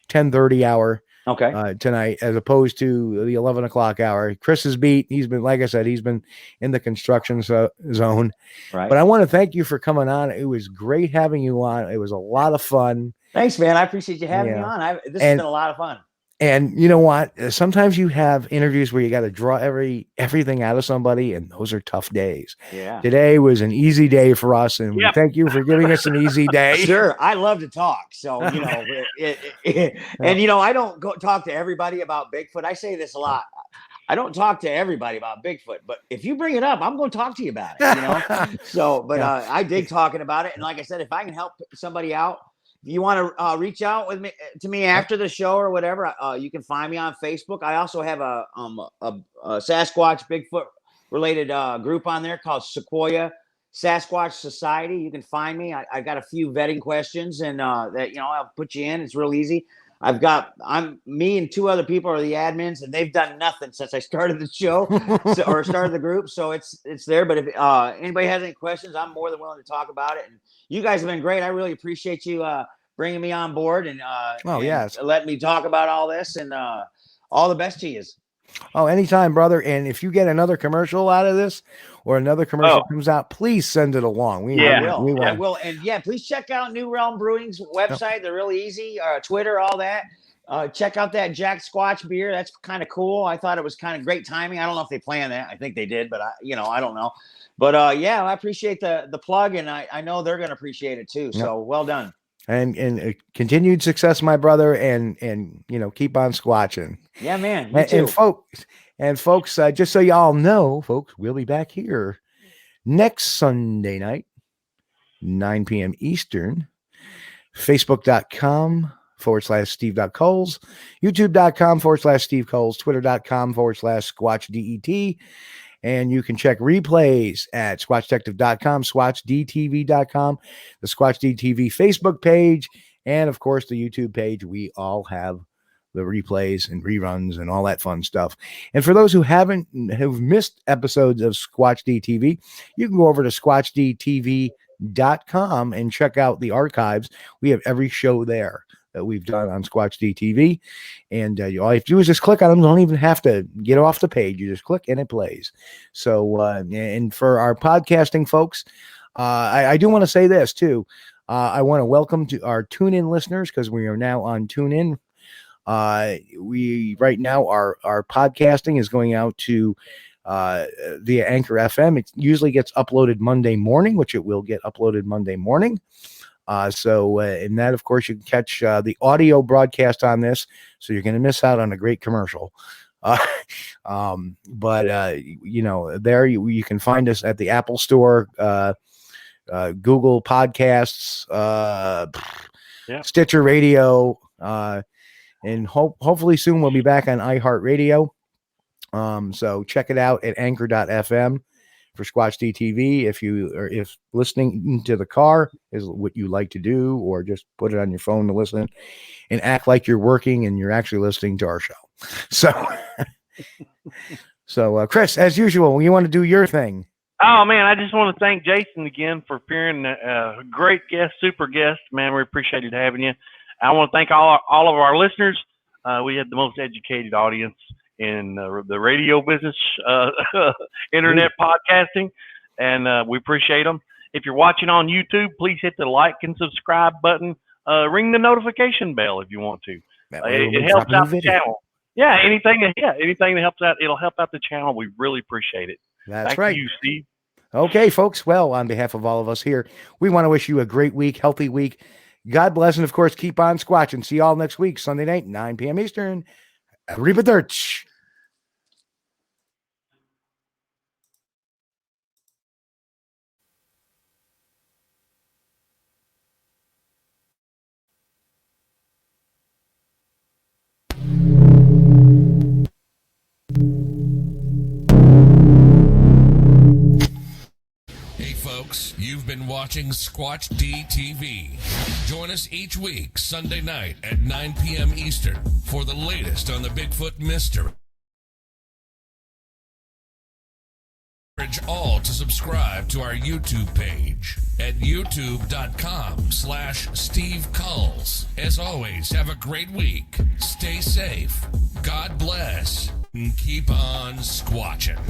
10:30 hour. Okay. Tonight, as opposed to the 11 o'clock hour. Chris is beat. He's been, like I said, he's been in the construction zone. Right. But I want to thank you for coming on. It was great having you on. It was a lot of fun. Thanks, man. I appreciate you having me on. This has been a lot of fun. And you know what? Sometimes you have interviews where you got to draw everything out of somebody, and those are tough days. Yeah. Today was an easy day for us, and we thank you for giving us an easy day. Sure. I love to talk. So, and I don't go talk to everybody about Bigfoot. I say this a lot. I don't talk to everybody about Bigfoot, but if you bring it up, I'm going to talk to you about it, So, but I dig talking about it. And like I said, if I can help somebody out, if you want to reach out to me after the show or whatever, you can find me on Facebook. I also have a Sasquatch Bigfoot related group on there called Sequoia Sasquatch Society. You can find me. I got a few vetting questions, and that I'll put you in. It's real easy. Me and 2 other people are the admins, and they've done nothing since I started the show or started the group. So it's there. But if anybody has any questions, I'm more than willing to talk about it. And you guys have been great. I really appreciate you bringing me on board and letting me talk about all this, and all the best to you. Oh, anytime, brother. And if you get another commercial out of this or another commercial comes out, please send it along. I will. And please check out New Realm Brewing's website. They're really easy. Twitter, all that. Check out that Jack Squatch beer. That's kind of cool. I thought it was kind of great timing. I don't know if they planned that. I think they did, but I don't know. But I appreciate the plug, and I know they're going to appreciate it too. So well done. And continued success, my brother, and keep on squatching. Yeah, man. Me too. And folks, just so y'all know, folks, we'll be back here next Sunday night, 9 p.m. Eastern. Facebook.com/Steve Kulls, YouTube.com/Steve Kulls, Twitter.com/SquatchDET. And you can check replays at SquatchDetective.com, SquatchDTV.com, the Squatch-D TV Facebook page, and, of course, the YouTube page. We all have the replays and reruns and all that fun stuff. And for those who have missed episodes of Squatch-D TV, you can go over to SquatchDTV.com and check out the archives. We have every show there that we've done on Squatch-D TV. And all you have to do is just click on them. You don't even have to get off the page. You just click and it plays. So, and for our podcasting folks, I do want to say this too. I want to welcome to our TuneIn listeners, because we are now on TuneIn. We right now our podcasting is going out to via Anchor FM. It usually gets uploaded Monday morning, which it will get uploaded Monday morning. So in that, of course, you can catch the audio broadcast on this. So you're going to miss out on a great commercial. But there you can find us at the Apple Store, Google Podcasts, Stitcher Radio, and hopefully soon we'll be back on iHeartRadio. So check it out at anchor.fm for Squatch-D TV. If listening to the car is what you like to do, or just put it on your phone to listen and act like you're working and you're actually listening to our show. So, Chris, as usual, you want to do your thing. Oh, man, I just want to thank Jason again for appearing. A great guest, super guest. Man, we appreciated having you. I want to thank all of our listeners. We had the most educated audience in the radio business, internet podcasting, and we appreciate them. If you're watching on YouTube, please hit the like and subscribe button. Ring the notification bell if you want to. It helps out the channel. Yeah, anything that helps out, it'll help out the channel. We really appreciate it. That's Back right. to you, Steve. Okay, folks. Well, on behalf of all of us here, we want to wish you a great week, healthy week. God bless, and of course, keep on squatching. See you all next week, Sunday night, 9 p.m. Eastern. Arrivederci. You've been watching Squatch-D TV. Join us each week, Sunday night at 9 p.m. Eastern, for the latest on the Bigfoot mystery. Encourage all to subscribe to our YouTube page at youtube.com/Steve Kulls. As always, have a great week. Stay safe. God bless. And keep on squatching.